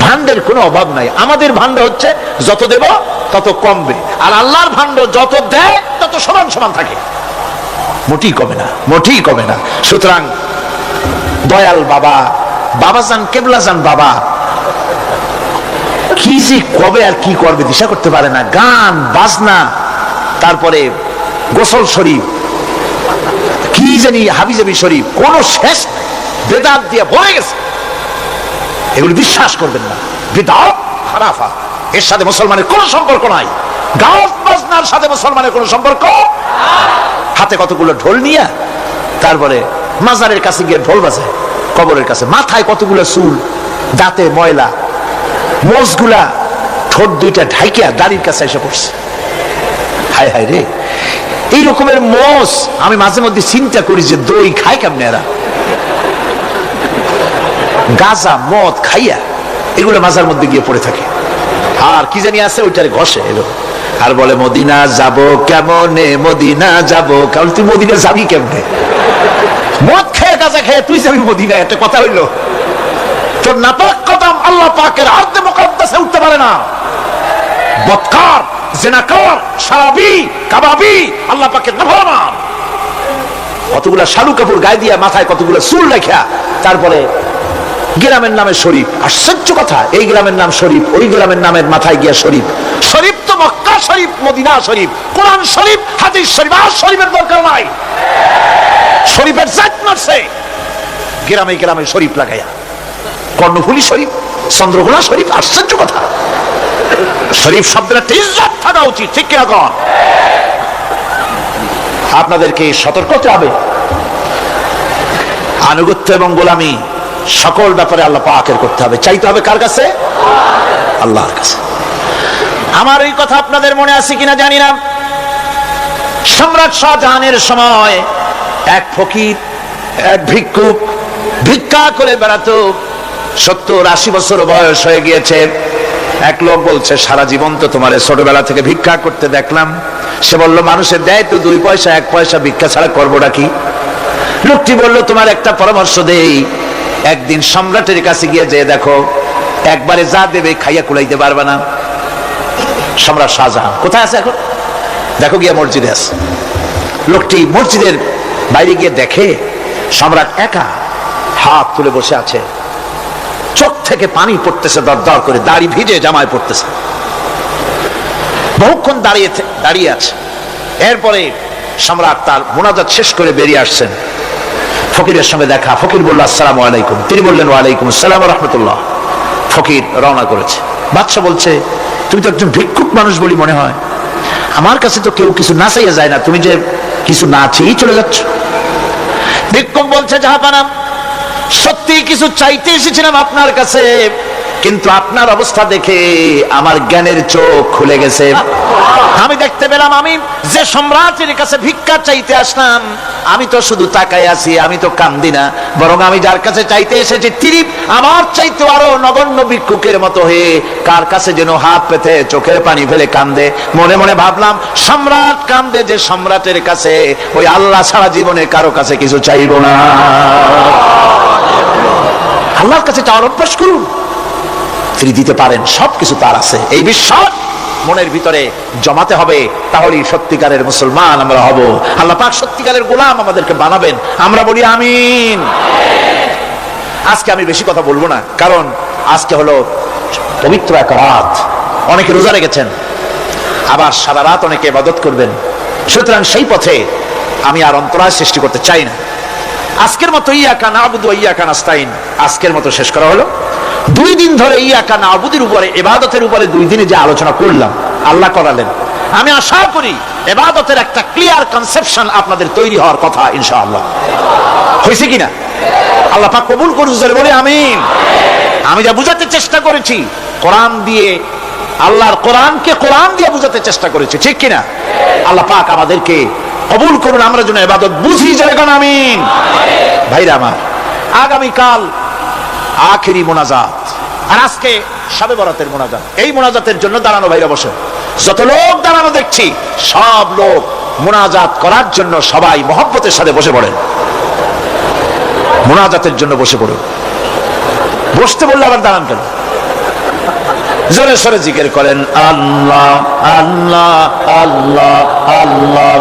ভান্ডের কোনো অভাব নাই। আমাদের ভান্ড হচ্ছে যত দেব তত কমবে, আর আল্লাহর ভান্ড যত দেয় তত সমান সমান থাকে, মোটেই কমে না, মোটেই কমে না। সুতরাং দয়াল বাবা, বাবাজান, কেবলাজান বাবা কি যে কবে আর কি করবে দিশা করতে পারে না। গান বাজনা, তারপরে গোসল শরীফ, কি জানি হাবিজাবি শরীফ, কোন শেষ বেদাত দিয়ে ভরে গেছে। এগুলি বিশ্বাস করবেন না, বিদআত খারাফা, এর সাথে মুসলমানের কোনো সম্পর্ক নাই। গান বাজনার সাথে মুসলমানের কোনো সম্পর্ক। হাতে কতগুলো ঢোল নিয়ে তারপরে মাজারের কাছে গিয়ে ঢোল বাজে, কবরের কাছে মাথায় কতগুলো চুল, দাঁতে ময়লা, মোজগুলা ঠোঁট দুইটা ঢাইকিয়া দাড়ির কাছে এসে পড়ছে। হায় হায় রে, এই রকমের মোজ আমি মাঝে মধ্যে চিন্তা করি যে দই খায় কেমনে এরা। গাঁজা মদ খাইয়া এগুলো মাজার মধ্যে গিয়ে পড়ে থাকে, আর কি জানি আছে ওইটারে ঘষে আর বলে মদিনা যাব কেমনে, মদিনা যাব। কারণ তুই মদিনা যাবি কেমনে? মদ খেয়ে গাঁজা খেয়ে তুই যাবি মদিনা, একটা কথা হইলো? তোর নাপাক কদম আল্লাহ পাকের আরদে মুকদ্দাসে উঠতে পারে না। বদকার, জিনাকার, শারাবি, কাবাবি আল্লাহ পাকের নাফরমান। কতগুলা শালু কাপড় গায়ে দিয়া, মাথায় কতগুলো চুল রাখিয়া, তারপরে গ্রামের নামে শরীফ। আশ্চর্য কথা, এই গ্রামের নাম শরীফ, ওই গ্রামের নামের মাথায় গিয়া শরীফ। শরীফ তো মক্কা শরীফ, মদিনা শরীফ, কোরআন শরীফ, হাদিস শরীফ, আর শরীফের দরকার নাই। শরীফের জাত মারছে গ্রামে গ্রামে শরীফ লাগাইয়া। কর্ণফুলী শরীফ, চন্দ্রকোনা শরীফ। আশ্চর্য কথা, শরীফ শব্দের একটা ইজ্জত থাকা উচিত, ঠিক কিনা কন? আপনাদেরকে সতর্ক হতে হবে। আনুগত্য এবং গোলামি সকল ব্যাপারে আল্লাহ পাকের করতে হবে। চাইতে হবে কার কাছে? আল্লাহর কাছে। আমার এই কথা আপনাদের মনে আছে কিনা জানি না। সম্রাট শাহজাহানের সময় এক ফকির, এক ভিক্ষুক ভিক্ষা করে বেড়াতো। 70-80 বছর বয়স হয়ে গিয়েছে। এক লোক বলছে, সারা জীবন তো তোমার ছোটবেলা থেকে ভিক্ষা করতে দেখলাম। সে বলল, মানুষের দেয় তো 2 পয়সা 1 পয়সা, ভিক্ষা ছাড়া করবোটা কি? লোকটি বলল, তোমার একটা পরামর্শ দেই, একদিন সম্রাটের কাছে গিয়ে যে দেখো, একবারে যা দেবে খাইয়া কুলাইতে পারবে না। সম্রাট শাহজাহান কোথায় আছে এখন? দেখো গিয়া মসজিদে আছে। লোকটি মসজিদের বাইরে গিয়ে দেখে সম্রাট একা হাত তুলে বসে আছে, চোখ থেকে পানি পড়তেছে দর দর করে, দাড়ি ভিজে জামায় পড়তেছে। বহুক্ষণ দাঁড়িয়ে আছে। এরপরে সম্রাট তার মুনাজাত শেষ করে বেরিয়ে আসছেন। ফকিরের সঙ্গে দেখা। ফকির বলল, আসসালামু আলাইকুম। তিনি বললেন, ওয়ালাইকুম আসসালাম ওয়া রাহমাতুল্লাহ। ফকির রওনা করেছে। বাদশা বলছে, তুমি তো একজন ভিক্ষুক মানুষ বলি মনে হয়, আমার কাছে তো কেউ কিছু না চাইয়া যায় না, তুমি যে কিছু না চেয়েই চলে যাচ্ছ। ভিক্ষুক বলছে, জাহাপানা, সত্যি কিছু চাইতে এসেছিলাম আপনার কাছে, কিন্তু আপনার অবস্থা দেখে আমার জ্ঞানের চোখ খুলে গেছে। আমি দেখতে পেলাম, আমি যে সম্রাটের কাছে ভিক্ষা চাইতে আসলাম, আমি তো শুধু তাকাই আছি, আমি তো কান্দি না, বরং আমি যার কাছে চাইতে এসেছি তিনি আমার চাইতে আরো নগণ্য ভিক্ষুকের মতো হয়ে কার কাছে যেন হাত পেতে চোখের পানি ফেলে কান্দে। মনে মনে ভাবলাম, সম্রাট কান্দে যে সম্রাটের কাছে, ওই আল্লাহ সারা জীবনে কারো কাছে কিছু চাইব না। আল্লাহর কাছে চাওয়ার অভ্যাস করুন, তিনি দিতে পারেন, সবকিছু তার আছে। এই বিশ্বাস মনের ভিতরে জমাতে হবে, তাহলেই সত্যিকারের মুসলমান আমরা হব। আল্লাহ পাক সত্যিকারের গোলাম আমাদেরকে বানাবেন। আমরা বলি আমিন। আজকে আমি বেশি কথা বলবো না, কারণ আজকে হলো পবিত্র এক রাত। অনেকে রোজা রেখেছেন, আবার সারা রাত অনেকে ইবাদত করবেন। সুতরাং সেই পথে আমি আর অন্তরায় সৃষ্টি করতে চাই না। আজকের মতো ইয়াকা নাবুদু ওয়া ইয়াকা নাস্তাইন আজকের মতো শেষ করা হলো। 2 দিন ধরে ইয়াকা নাবুদের উপরে, ইবাদতের উপরে 2 দিনে যে আলোচনা করলাম, আল্লাহ করালেন। আমি আশা করি ইবাদতের একটা ক্লিয়ার কনসেপশন আপনাদের তৈরি হওয়ার কথা ইনশাআল্লাহ। হয়েছে কিনা? আল্লাহ পাক কবুল করুন, বলে আমিন। আমি যা বুঝাতে চেষ্টা করেছি কোরআন দিয়ে, আল্লাহর কোরআনকে কোরআন দিয়ে বুঝাতে চেষ্টা করেছি, ঠিক কিনা? আল্লাহ পাক আমাদেরকে কবুল করুন, আমরা যেন ইবাদত বুঝি। যেরকম আমিন। ভাইরা আমার, আগামীকাল আখেরি মোনাজাত, আর আজকে শবে বরাতের মোনাজাত। এই মোনাজাতের জন্য দাঁড়ানো ভাইরা বসে, যত লোক দাঁড়ানো দেখছি সব লোক মোনাজাত করার জন্য সবাই মহব্বতের সাথে বসে পড়েন। মোনাজাতের জন্য বসে পড়ুন। বসতে বললে আবার দাঁড়ান কেন? জোরে সরে জিকির করেন, আল্লাহ আল্লাহ আল্লাহ আল্লাহ।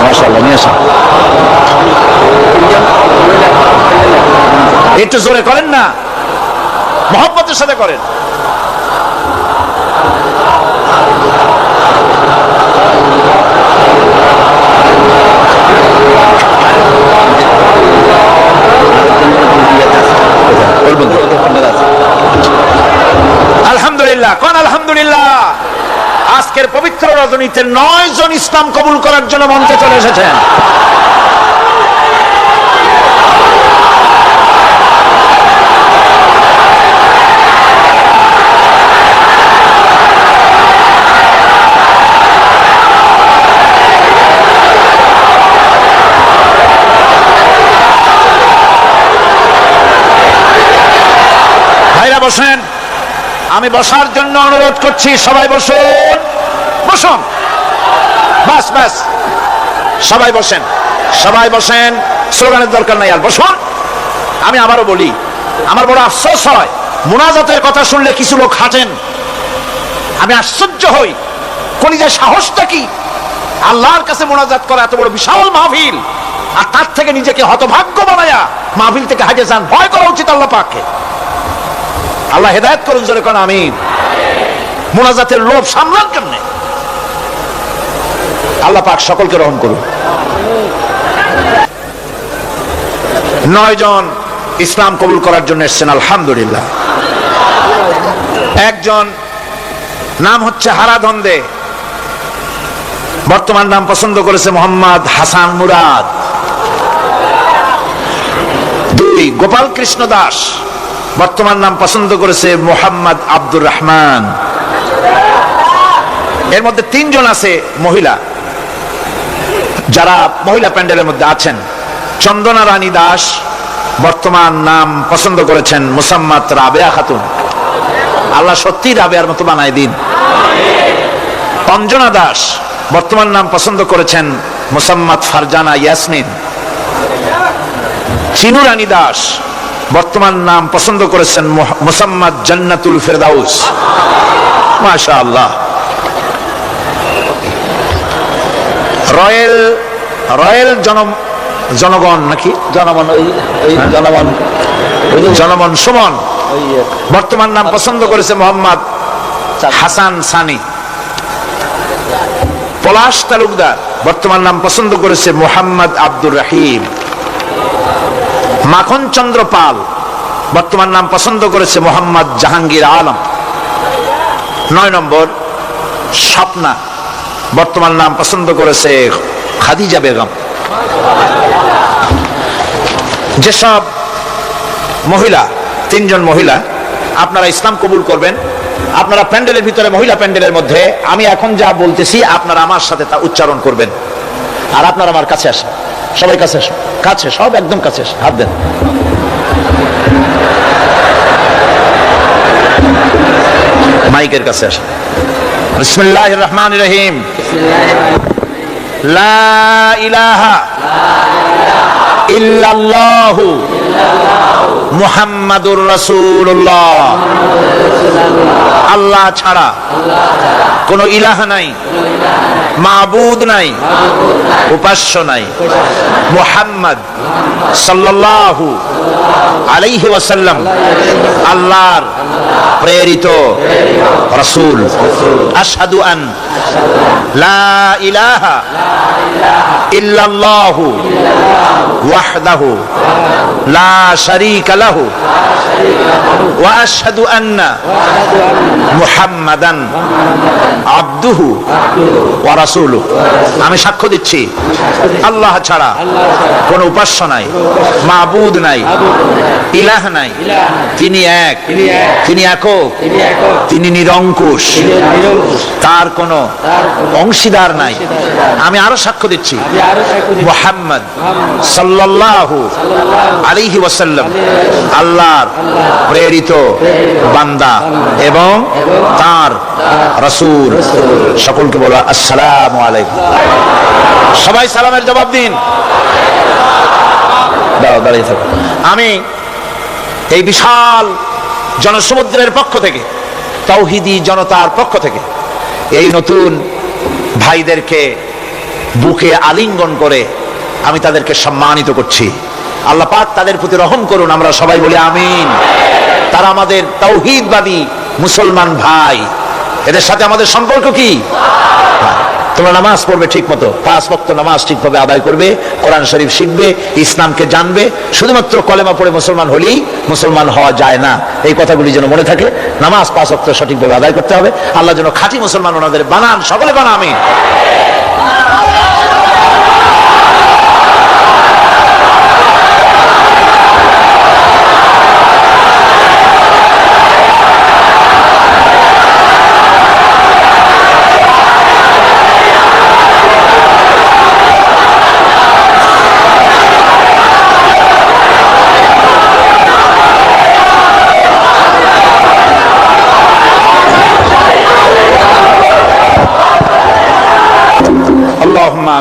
মাশাআল্লাহ, নিয়ে আসেন। একটু জোরে করেন না, মহব্বতের সাথে করেন। আলহামদুলিল্লাহ, কোন আলহামদুলিল্লাহ। আজকের পবিত্র রজনীতে 9 জন ইসলাম কবুল করার জন্য মঞ্চে চলে এসেছেন। ভাইরা বসেন, আমি বসার জন্য অনুরোধ করছি। সবাই বসুন, বসুন, বাস বাস, সবাই বসেন, সবাই বসেন। স্লোগানের দরকার নাই, আর বসুন। আমি আবারও বলি, আমার বড় আফসোস হয়, মুনাজাতের কথা শুনলে কিছু লোক হাঁটেন। আমি আশ্চর্য হই, কলিজার সাহসটা কি? আল্লাহর কাছে মোনাজাত করা এত বড় বিশাল মাহফিল, আর তার থেকে নিজেকে হতভাগ্য বানায়া মাহফিল থেকে হাজে যান, ভয় করা উচিত আল্লাহ পাককে। আল্লাহ হেদায়েত করুন, জোরে কোন আমিন। মোনাজাতের লোভ সামলার জন্য আল্লাহ পাক সকলকে রহম করুন। 9 জন ইসলাম কবুল করার জন্য এসেছেন, আলহামদুলিল্লাহ। একজন নাম হচ্ছে হারাধন্দে, বর্তমান নাম পছন্দ করেছে মোহাম্মদ হাসান মুরাদ। 2 গোপাল কৃষ্ণ দাস, বর্তমান নাম পছন্দ করেছে মোহাম্মদ আব্দুর রহমান। এর মধ্যে 3 জন আছে মহিলা, যারা মহিলা প্যান্ডেলের মধ্যে আছেন। চন্দনা রানী দাস, বর্তমান নাম পছন্দ করেছেন মুসাম্মাত রাবেয়া খাতুন। আল্লাহ সত্যি রাবেয়ার মতো বানায় দিন। অঞ্জনা দাস, বর্তমান নাম পছন্দ করেছেন মুসাম্মাত ফারজানা ইয়াসমিন। চিনু রানী দাস, বর্তমান নাম পছন্দ করেছেন মুসাম্মাত জান্নাতুল ফেরদাউস। মাশাআল্লাহ। রয়েল জনগণ নাকি জনমন সুমন, বর্তমান নাম পছন্দ করেছে মোহাম্মদ হাসান সানি। পলাশ তালুকদার, বর্তমান নাম পছন্দ করেছে মোহাম্মদ আব্দুর রহিম। মাখন চন্দ্র পাল, বর্তমান নাম পছন্দ করেছে মোহাম্মদ জাহাঙ্গীর আলম। 9 নম্বর স্বপ্না, বর্তমান নাম পছন্দ করেছে খাদিজা বেগম। যেসব মহিলা, 3 জন মহিলা আপনারা ইসলাম কবুল করবেন, আপনারা প্যান্ডেলের ভিতরে, মহিলা প্যান্ডেলের মধ্যে আমি এখন যা বলতেছি আপনারা আমার সাথে তা উচ্চারণ করবেন। আর আপনারা আমার কাছে আসেন, সবাই কাছে আসেন, কাছে, সব একদম কাছে আসেন, হাত দেন। মাইকের কাছে আসেন। বিসমিল্লাহির রহমানির রহিম। লা ইলাহা ইল্লাল্লাহু মুহাম্মাদুর রাসূলুল্লাহ। আল্লাহ ছাড়া কোনো ইলাহ নাই, মাবুদ নাই, উপাস্য নাই। মুহাম্মদ সাল্লাল্লাহু আলাইহি ওয়াসাল্লাম আল্লাহর প্রেরিত রাসূল। আশহাদু আন লা ইলাহা ইল্লাল্লাহু ওয়াহদাহু লা শারীকা লাহু ওয়া আশহাদু আন্না মুহাম্মাদান আবদুহু ওয়া রাসূলুহু। আমি সাক্ষ্য দিচ্ছি আল্লাহ ছাড়া কোনো উপাস্য নাই, মাবুদ নাই, ইলাহ নাই। তিনি এক, তিনি একক, তিনি নিরঙ্কুশ, তার কোনো অংশীদার নাই। আমি আরো সাক্ষ্য দিচ্ছি মুহাম্মদ সাল্লাল্লাহু আলাইহি ওয়াসাল্লাম আল্লাহর প্রেরিত বান্দা এবং তার রাসূল। সকলকে বলা আসসালামু আলাইকুম। সবাই সালামের জবাব দিন। দাঁড়িয়ে থাকো। আমি এই বিশাল জনসমুদ্রের পক্ষ থেকে, তাওহীদি জনতার পক্ষ থেকে এই নতুন ভাইদেরকে বুকে আলিঙ্গন করে আমি তাদেরকে সম্মানিত করছি। আল্লাহ পাক তাদের প্রতি রহম করুন, আমরা সবাই বলি আমিন। তারা আমাদের তাওহীদবাদী মুসলমান ভাই, এদের সাথে আমাদের সম্পর্ক কি? তোমরা নামাজ পড়বে ঠিক মতো, 5 ওয়াক্ত নামাজ ঠিকভাবে আদায় করবে, কোরআন শরীফ শিখবে, ইসলামকে জানবে। শুধুমাত্র কলেমা পড়ে মুসলমান হলেই মুসলমান হওয়া যায় না, এই কথাগুলি যেন মনে থাকে। নামাজ 5 ওয়াক্ত সঠিকভাবে আদায় করতে হবে। আল্লাহ যেন খাঁটি মুসলমান ওনাদের বানান, সকলে বানা আমিন।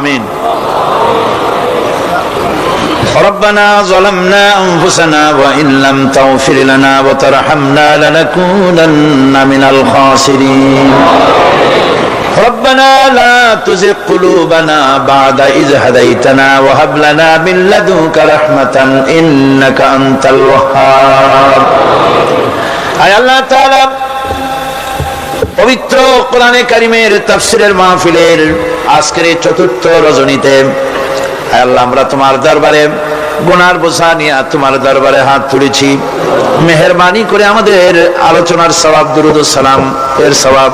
آمين. ربنا ظلمنا أنفسنا وإن لم تغفر لنا وترحمنا لنكونن من الخاسرين ربنا لا تزغ قلوبنا بعد إذ هديتنا وهب لنا من لدنك رحمة إنك أنت الوهاب আয় আল্লাহ তাআলা পবিত্র কোরআনে কারীমের তাফসীরের মাহফিলের আজকের এই চতুর্থ রজনীতে আয় আল্লাহ আমরা তোমার দরবারে গুনার বোঝা নিয়ে তোমার দরবারে হাত তুলেছি মেহেরবানি করে আমাদের আলোচনার সওয়াব দুরূদ ও সালাম এর সওয়াব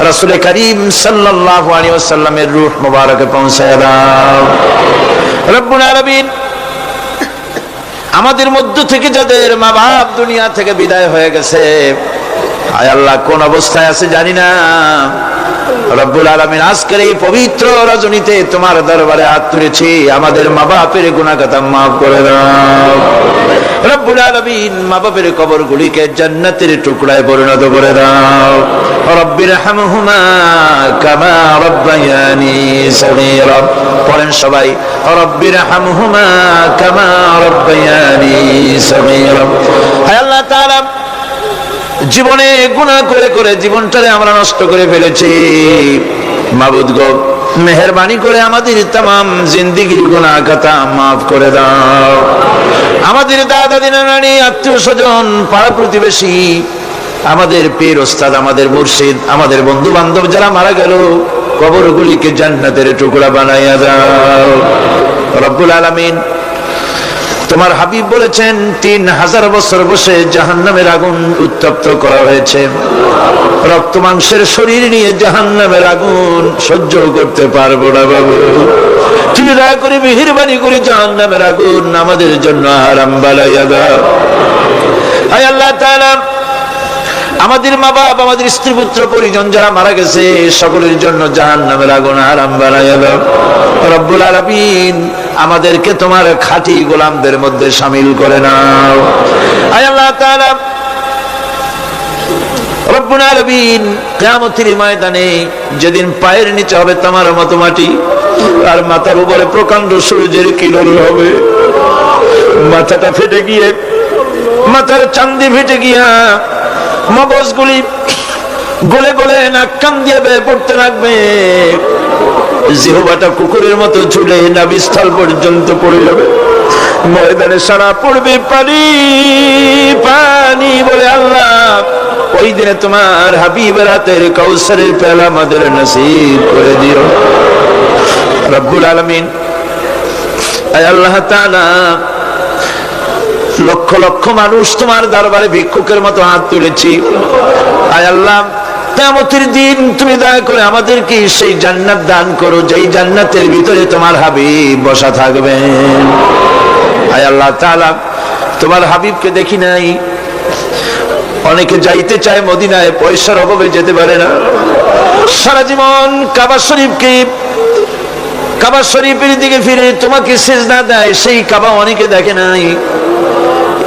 রাসূল করিম সাল্লাল্লাহু আলাইহি ওয়াসাল্লামের রূহ মুবারকে পৌঁছায় দাও রব্বুল আলামিন আমাদের মধ্য থেকে যাদের মা বাপ দুনিয়া থেকে বিদায় হয়ে গেছে আয় আল্লাহ কোন অবস্থায় আছে জানি না রব্বুল আলামিন আজকের এই পবিত্র রজনীতে তোমার দরবারে হাত তুলেছি আমাদের মা বাপের গুনাহ খাতা maaf করে দাও রব্বুল আলামিন মা বাপের কবরগুলিকে জান্নাতের টুকরায় পরিণত করে দাও রব্বিরহামহুমা কামা রব্বায়ানি সগীরা পড়েন সবাই রব্বিরহামহুমা কামা রব্বায়ানি সগীরা হে আল্লাহ তাআলা জীবনে গুনাহ করে করে জীবনটারে আমরা নষ্ট করে ফেলেছি মাবুদ গো মেহেরবানি করে আমাদের तमाम জিন্দেগীর গুনাহ খাতা maaf করে দাও আমাদের দাদা দিনা নানি আত্মীয় স্বজন পাড়া প্রতিবেশী আমাদের পীর ওস্তাদ আমাদের মুর্শিদ আমাদের বন্ধু বান্ধব যারা মারা গেল কবরগুলিকে জান্নাতের টুকরা বানাইয়া দাও রব্বুল আলামিন তোমার হাবিব বলেছেন 3000 বছর বসে জাহান্নামের আগুন উত্তপ্ত করা হয়েছে রক্ত মাংসের শরীর নিয়ে জাহান্নামের আগুন সহ্য করতে পারবো না বাবু তুমি দয়া করে মেহেরবানি করে জাহান্নামের আগুন আমাদের জন্য হারাম বানাইয়া দাও হে আল্লাহ তাআলা আমাদের মা বাপ আমাদের স্ত্রী পুত্র পরিজন যারা মারা গেছে সকলের জন্য জাহান্নামের আগুন হারাম বানাইয়া দাও রব্বুল আলামিন আমাদেরকে তোমার খাঁটি গোলামদের মধ্যে শামিল করে নাও হে আল্লাহ তাআলা রব্বুল আলামিন কিয়ামতের ময়দানে যেদিন পায়ের নিচে হবে তোমার মতো মাটি আর মাথার উপরে প্রকাণ্ড সূর্যের কিরণ হবে মাথাটা ফেটে গিয়ে মাথার চাঁদি ফেটে গিয়া মগজগুলি গলে গলে নাক কান দিয়ে বের পড়তে লাগবে জিহ্বাটা কুকুরের মতো ঝুলে নাভিস্থল পর্যন্ত পড়ে যাবে ময়দানে সারা পড়বে পানি পানি বলে আল্লাহ ওই দিনে তোমার হাবিবের হাতের কাউসারের পেয়ালা আমাদের নসিব করে দিও রব্বুল আলামিন আয় আল্লাহ তাআলা লক্ষ লক্ষ মানুষ তোমার দরবারে ভিক্ষুকের মতো হাত তুলেছি আয় আল্লাহ কিয়ামতের দিন তুমি দয়া করে আমাদেরকে সেই জান্নাত দান করো যেই জান্নাতের ভিতরে তোমার হাবিব বসা থাকবেন আয় আল্লাহ তাআলা তোমার হাবিবকে দেখি নাই অনেকে যাইতে চায় মদিনায় পয়সার অভাবে যেতে পারে না সারা জীবন কাবা শরীফের দিকে ফিরে তোমাকে সিজদা দেয় সেই কাবা অনেকে দেখে নাই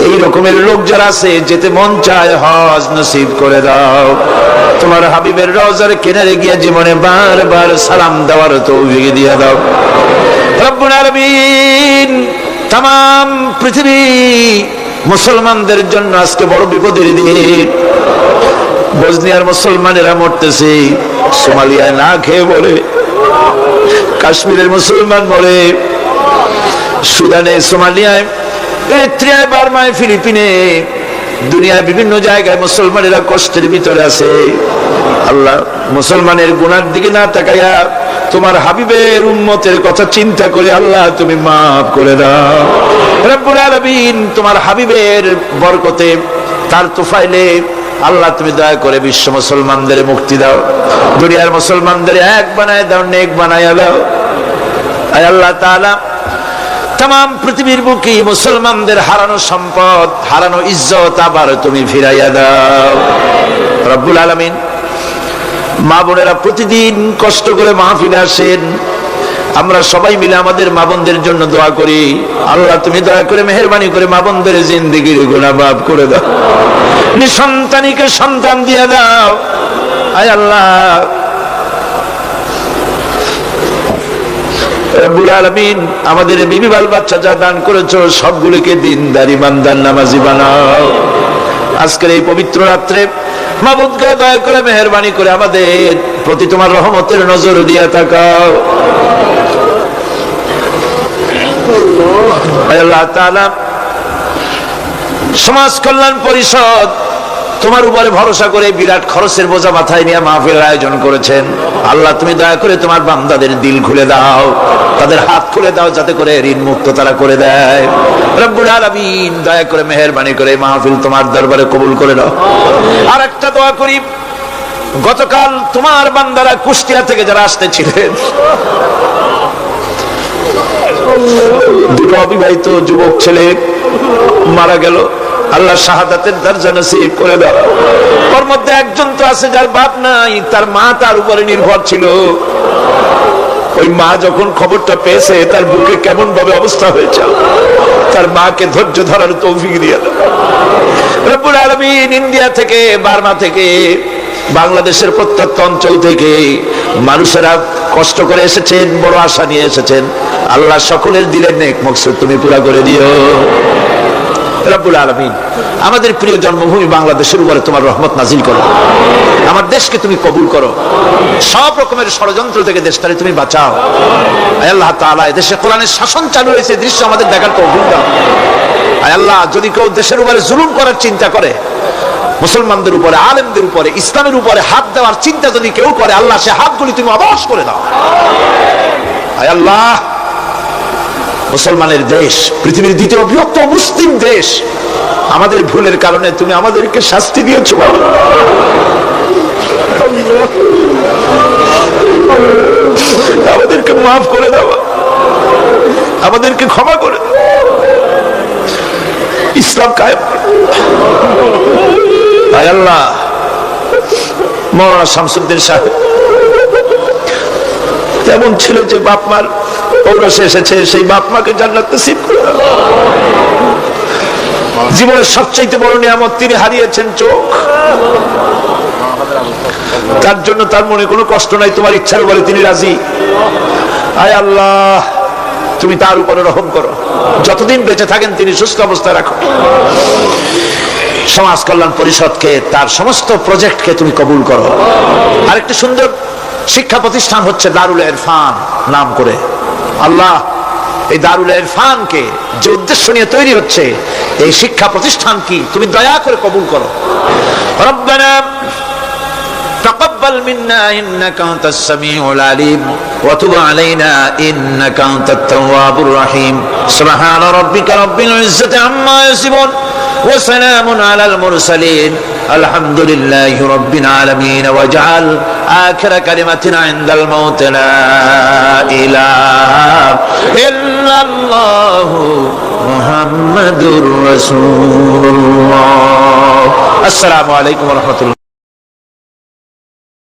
এই রকমের লোক যারা আছে যেতে মন চায় হজ নসিব করে দাও তোমার হাবিবের রওজার কিনারে গিয়ে জীবনে বারবার সালাম দেওয়ার তৌফিক দিয়ে দাও রব্বুল আলামিন तमाम পৃথিবী মুসলমানদের জন্য আজকে বড় বিপদের দিন বসনিয়ার মুসলমানেরা মরতেছে সোমালিয়ায় না খেয়ে বলে কাশ্মীরের মুসলমান মরে সুদানে সোমালিয়ায় এরিত্রিয়ায় বার্মায় ফিলিপিনে দুনিয়ার বিভিন্ন জায়গায় মুসলমানেরা কষ্টের ভিতরে আছে আল্লাহ মুসলমানের গুনার দিকে না তাকাইয়া তোমার হাবিবের উম্মতের কথা চিন্তা করে আল্লাহ তুমি maaf করে দাও রব্বুল আলামিন তোমার হাবিবের বরকতে তার তোফাইলে আল্লাহ তুমি দয়া করে বিশ্ব মুসলমানদের মুক্তি দাও দুনিয়ার মুসলমানদের এক বানায় দাও নেক বানায়া দাও আয় আল্লাহ তাআলা तमाम পৃথিবীর বুকে মুসলমানদের হারানো সম্পদ হারানো ইজ্জত আবার তুমি ফিরাইয়া দাও রব্বুল আলামিন মা বোনেরা প্রতিদিন কষ্ট করে মাহফিলে আসেন আমরা সবাই মিলে আমাদের মা বোনদের জন্য দোয়া করি আল্লাহ তুমি দয়া করে মেহেরবানি করে মা বোনদের জিন্দেগির গুনাহ মাফ করে দাও নিঃসন্তানীকে সন্তান দিয়ে দাও আয় আল্লাহ রব্বুল আলামিন আমাদের বিবি বাল বাচ্চা যা দান করেছো সবগুলোকে দিনদার ইমানদার নামাজি বানাও আজকের এই পবিত্র রাত্রে মাবুদকে দয়া করে মেহেরবানি করে আমাদের প্রতি তোমার রহমতের নজর দিয়ে তাকাও। আল্লাহ তাআলা সমাজ কল্যাণ পরিষদ তোমার উপরে ভরসা করে বিরাট খরচের বোঝা মাথায় নিয়ে মাহফিলের আয়োজন করেছেন। আল্লাহ তুমি দয়া করে তোমার বান্দাদের দিল খুলে দাও, তাদের হাত খুলে দাও, যাতে করে ঋণ মুক্ত তারা করে দেয়। রব্বুল আলামিন দয়া করে মেহেরবানি করে মাহফিল তোমার দরবারে কবুল করে নাও। আর একটা দোয়া করি, গতকাল তোমার বান্দারা কুষ্টিয়া থেকে যারা আসতেছিলেন, দুটো অবিবাহিত যুবক ছেলে মারা গেল, আল্লাহ শাহাদাতের দরজা নসিব করে দাও। ওর মধ্যে একজন তো আছে যার বাপ নাই, তার মা তার উপরে নির্ভর ছিল। ওই মা যখন খবরটা পেয়েছে তার বুকে কেমন ভাবে অবস্থা হয়েছে, তার মাকে ধৈর্য ধরার তৌফিক দিয়ে দাও। রব্বুল আলামিন ইন্ডিয়া থেকে, বার্মা থেকে, বাংলাদেশের প্রত্যন্ত অঞ্চল থেকে মানুষেরা কষ্ট করে এসেছেন, বড় আশা নিয়ে এসেছেন। আল্লাহ সকলের দিলের নেক মকসুদ তুমি পুরা করে দিও। রব্বুল আলামিন আমাদের প্রিয় জন্মভূমি বাংলাদেশের উপরে তোমার রহমত নাজিল করো, আমার দেশকে তুমি কবুল করো, সব রকমের ষড়যন্ত্র থেকে দেশটারে তুমি বাঁচাও। আয় আল্লাহ তাআলা দেশে কোরআনের শাসন চালু হয়েছে, দৃশ্য আমাদের দেখার তৌফিক দাও। আয় আল্লাহ যদি কেউ দেশের উপরে জুলুম করার চিন্তা করে, মুসলমানদের উপরে, আলেমদের উপরে, ইসলামের উপরে হাত দেওয়ার চিন্তা যদি কেউ করে, আল্লাহ সে হাতগুলি তুমি অবশ করে দাও। আয় আল্লাহ মুসলমানের দেশ, পৃথিবীর দ্বিতীয় বৃহত্তম মুসলিম দেশ, আমাদের ভুলের কারণে তুমি আমাদেরকে শাস্তি দিয়েছো, আমাদেরকে মাফ করে দাও, আমাদেরকে ক্ষমা করে দাও, ইসলাম কায়েম। আয় আল্লাহ মাওলানা শামসুদ্দিন সাহেব তেমন ছিল যে বাপ মার ঔরসে এসেছে, সেই বাপ মাকে জান্নাত নসিব করে দাও। জীবনের সবচাইতে বড় নিয়ামত তিনি হারিয়েছেন চোখ, তার জন্য তার মনে কোনো কষ্ট নাই, তোমার ইচ্ছার উপরে তিনি রাজি। আয় আল্লাহ তুমি তার উপরে রহম করো, যতদিন বেঁচে থাকেন তিনি সুস্থ অবস্থায় রাখো। সমাজ কল্যাণ পরিষদকে, তার সমস্ত প্রজেক্টকে তুমি কবুল করো। আরেকটি সুন্দর শিক্ষা প্রতিষ্ঠান হচ্ছে দারুল ইরফান নাম করে। আল্লাহ এই দারুল ইরফানকে যে উদ্দেশ্য নিয়ে তৈরি হচ্ছে, এই শিক্ষা প্রতিষ্ঠান কি তুমি দয়া করে কবুল করো। রব্বানা তাকাব্বাল মিন্না ইন্নাকা আনতাস সামিউল আলিম ওয়া তুব আলাইনা ইন্নাকা আনতাত তাওয়াবুর রহিম। সুবহান রাব্বিকা রাব্বিল ইজ্জাতি আম্মা ইয়াসিফুন ওয়া সালামুন আলাল মুরসালিন আলহামদুলিল্লাহি রাব্বিল আলামিন। ওয়াজআল আখির কালিমাতিনা ইনদাল মাউত লা ইলাহা ইল্লাল্লাহু মুহাম্মাদুর রাসূলুল্লাহ। আসসালামু আলাইকুম ওয়া রাহমাতুল্লাহ।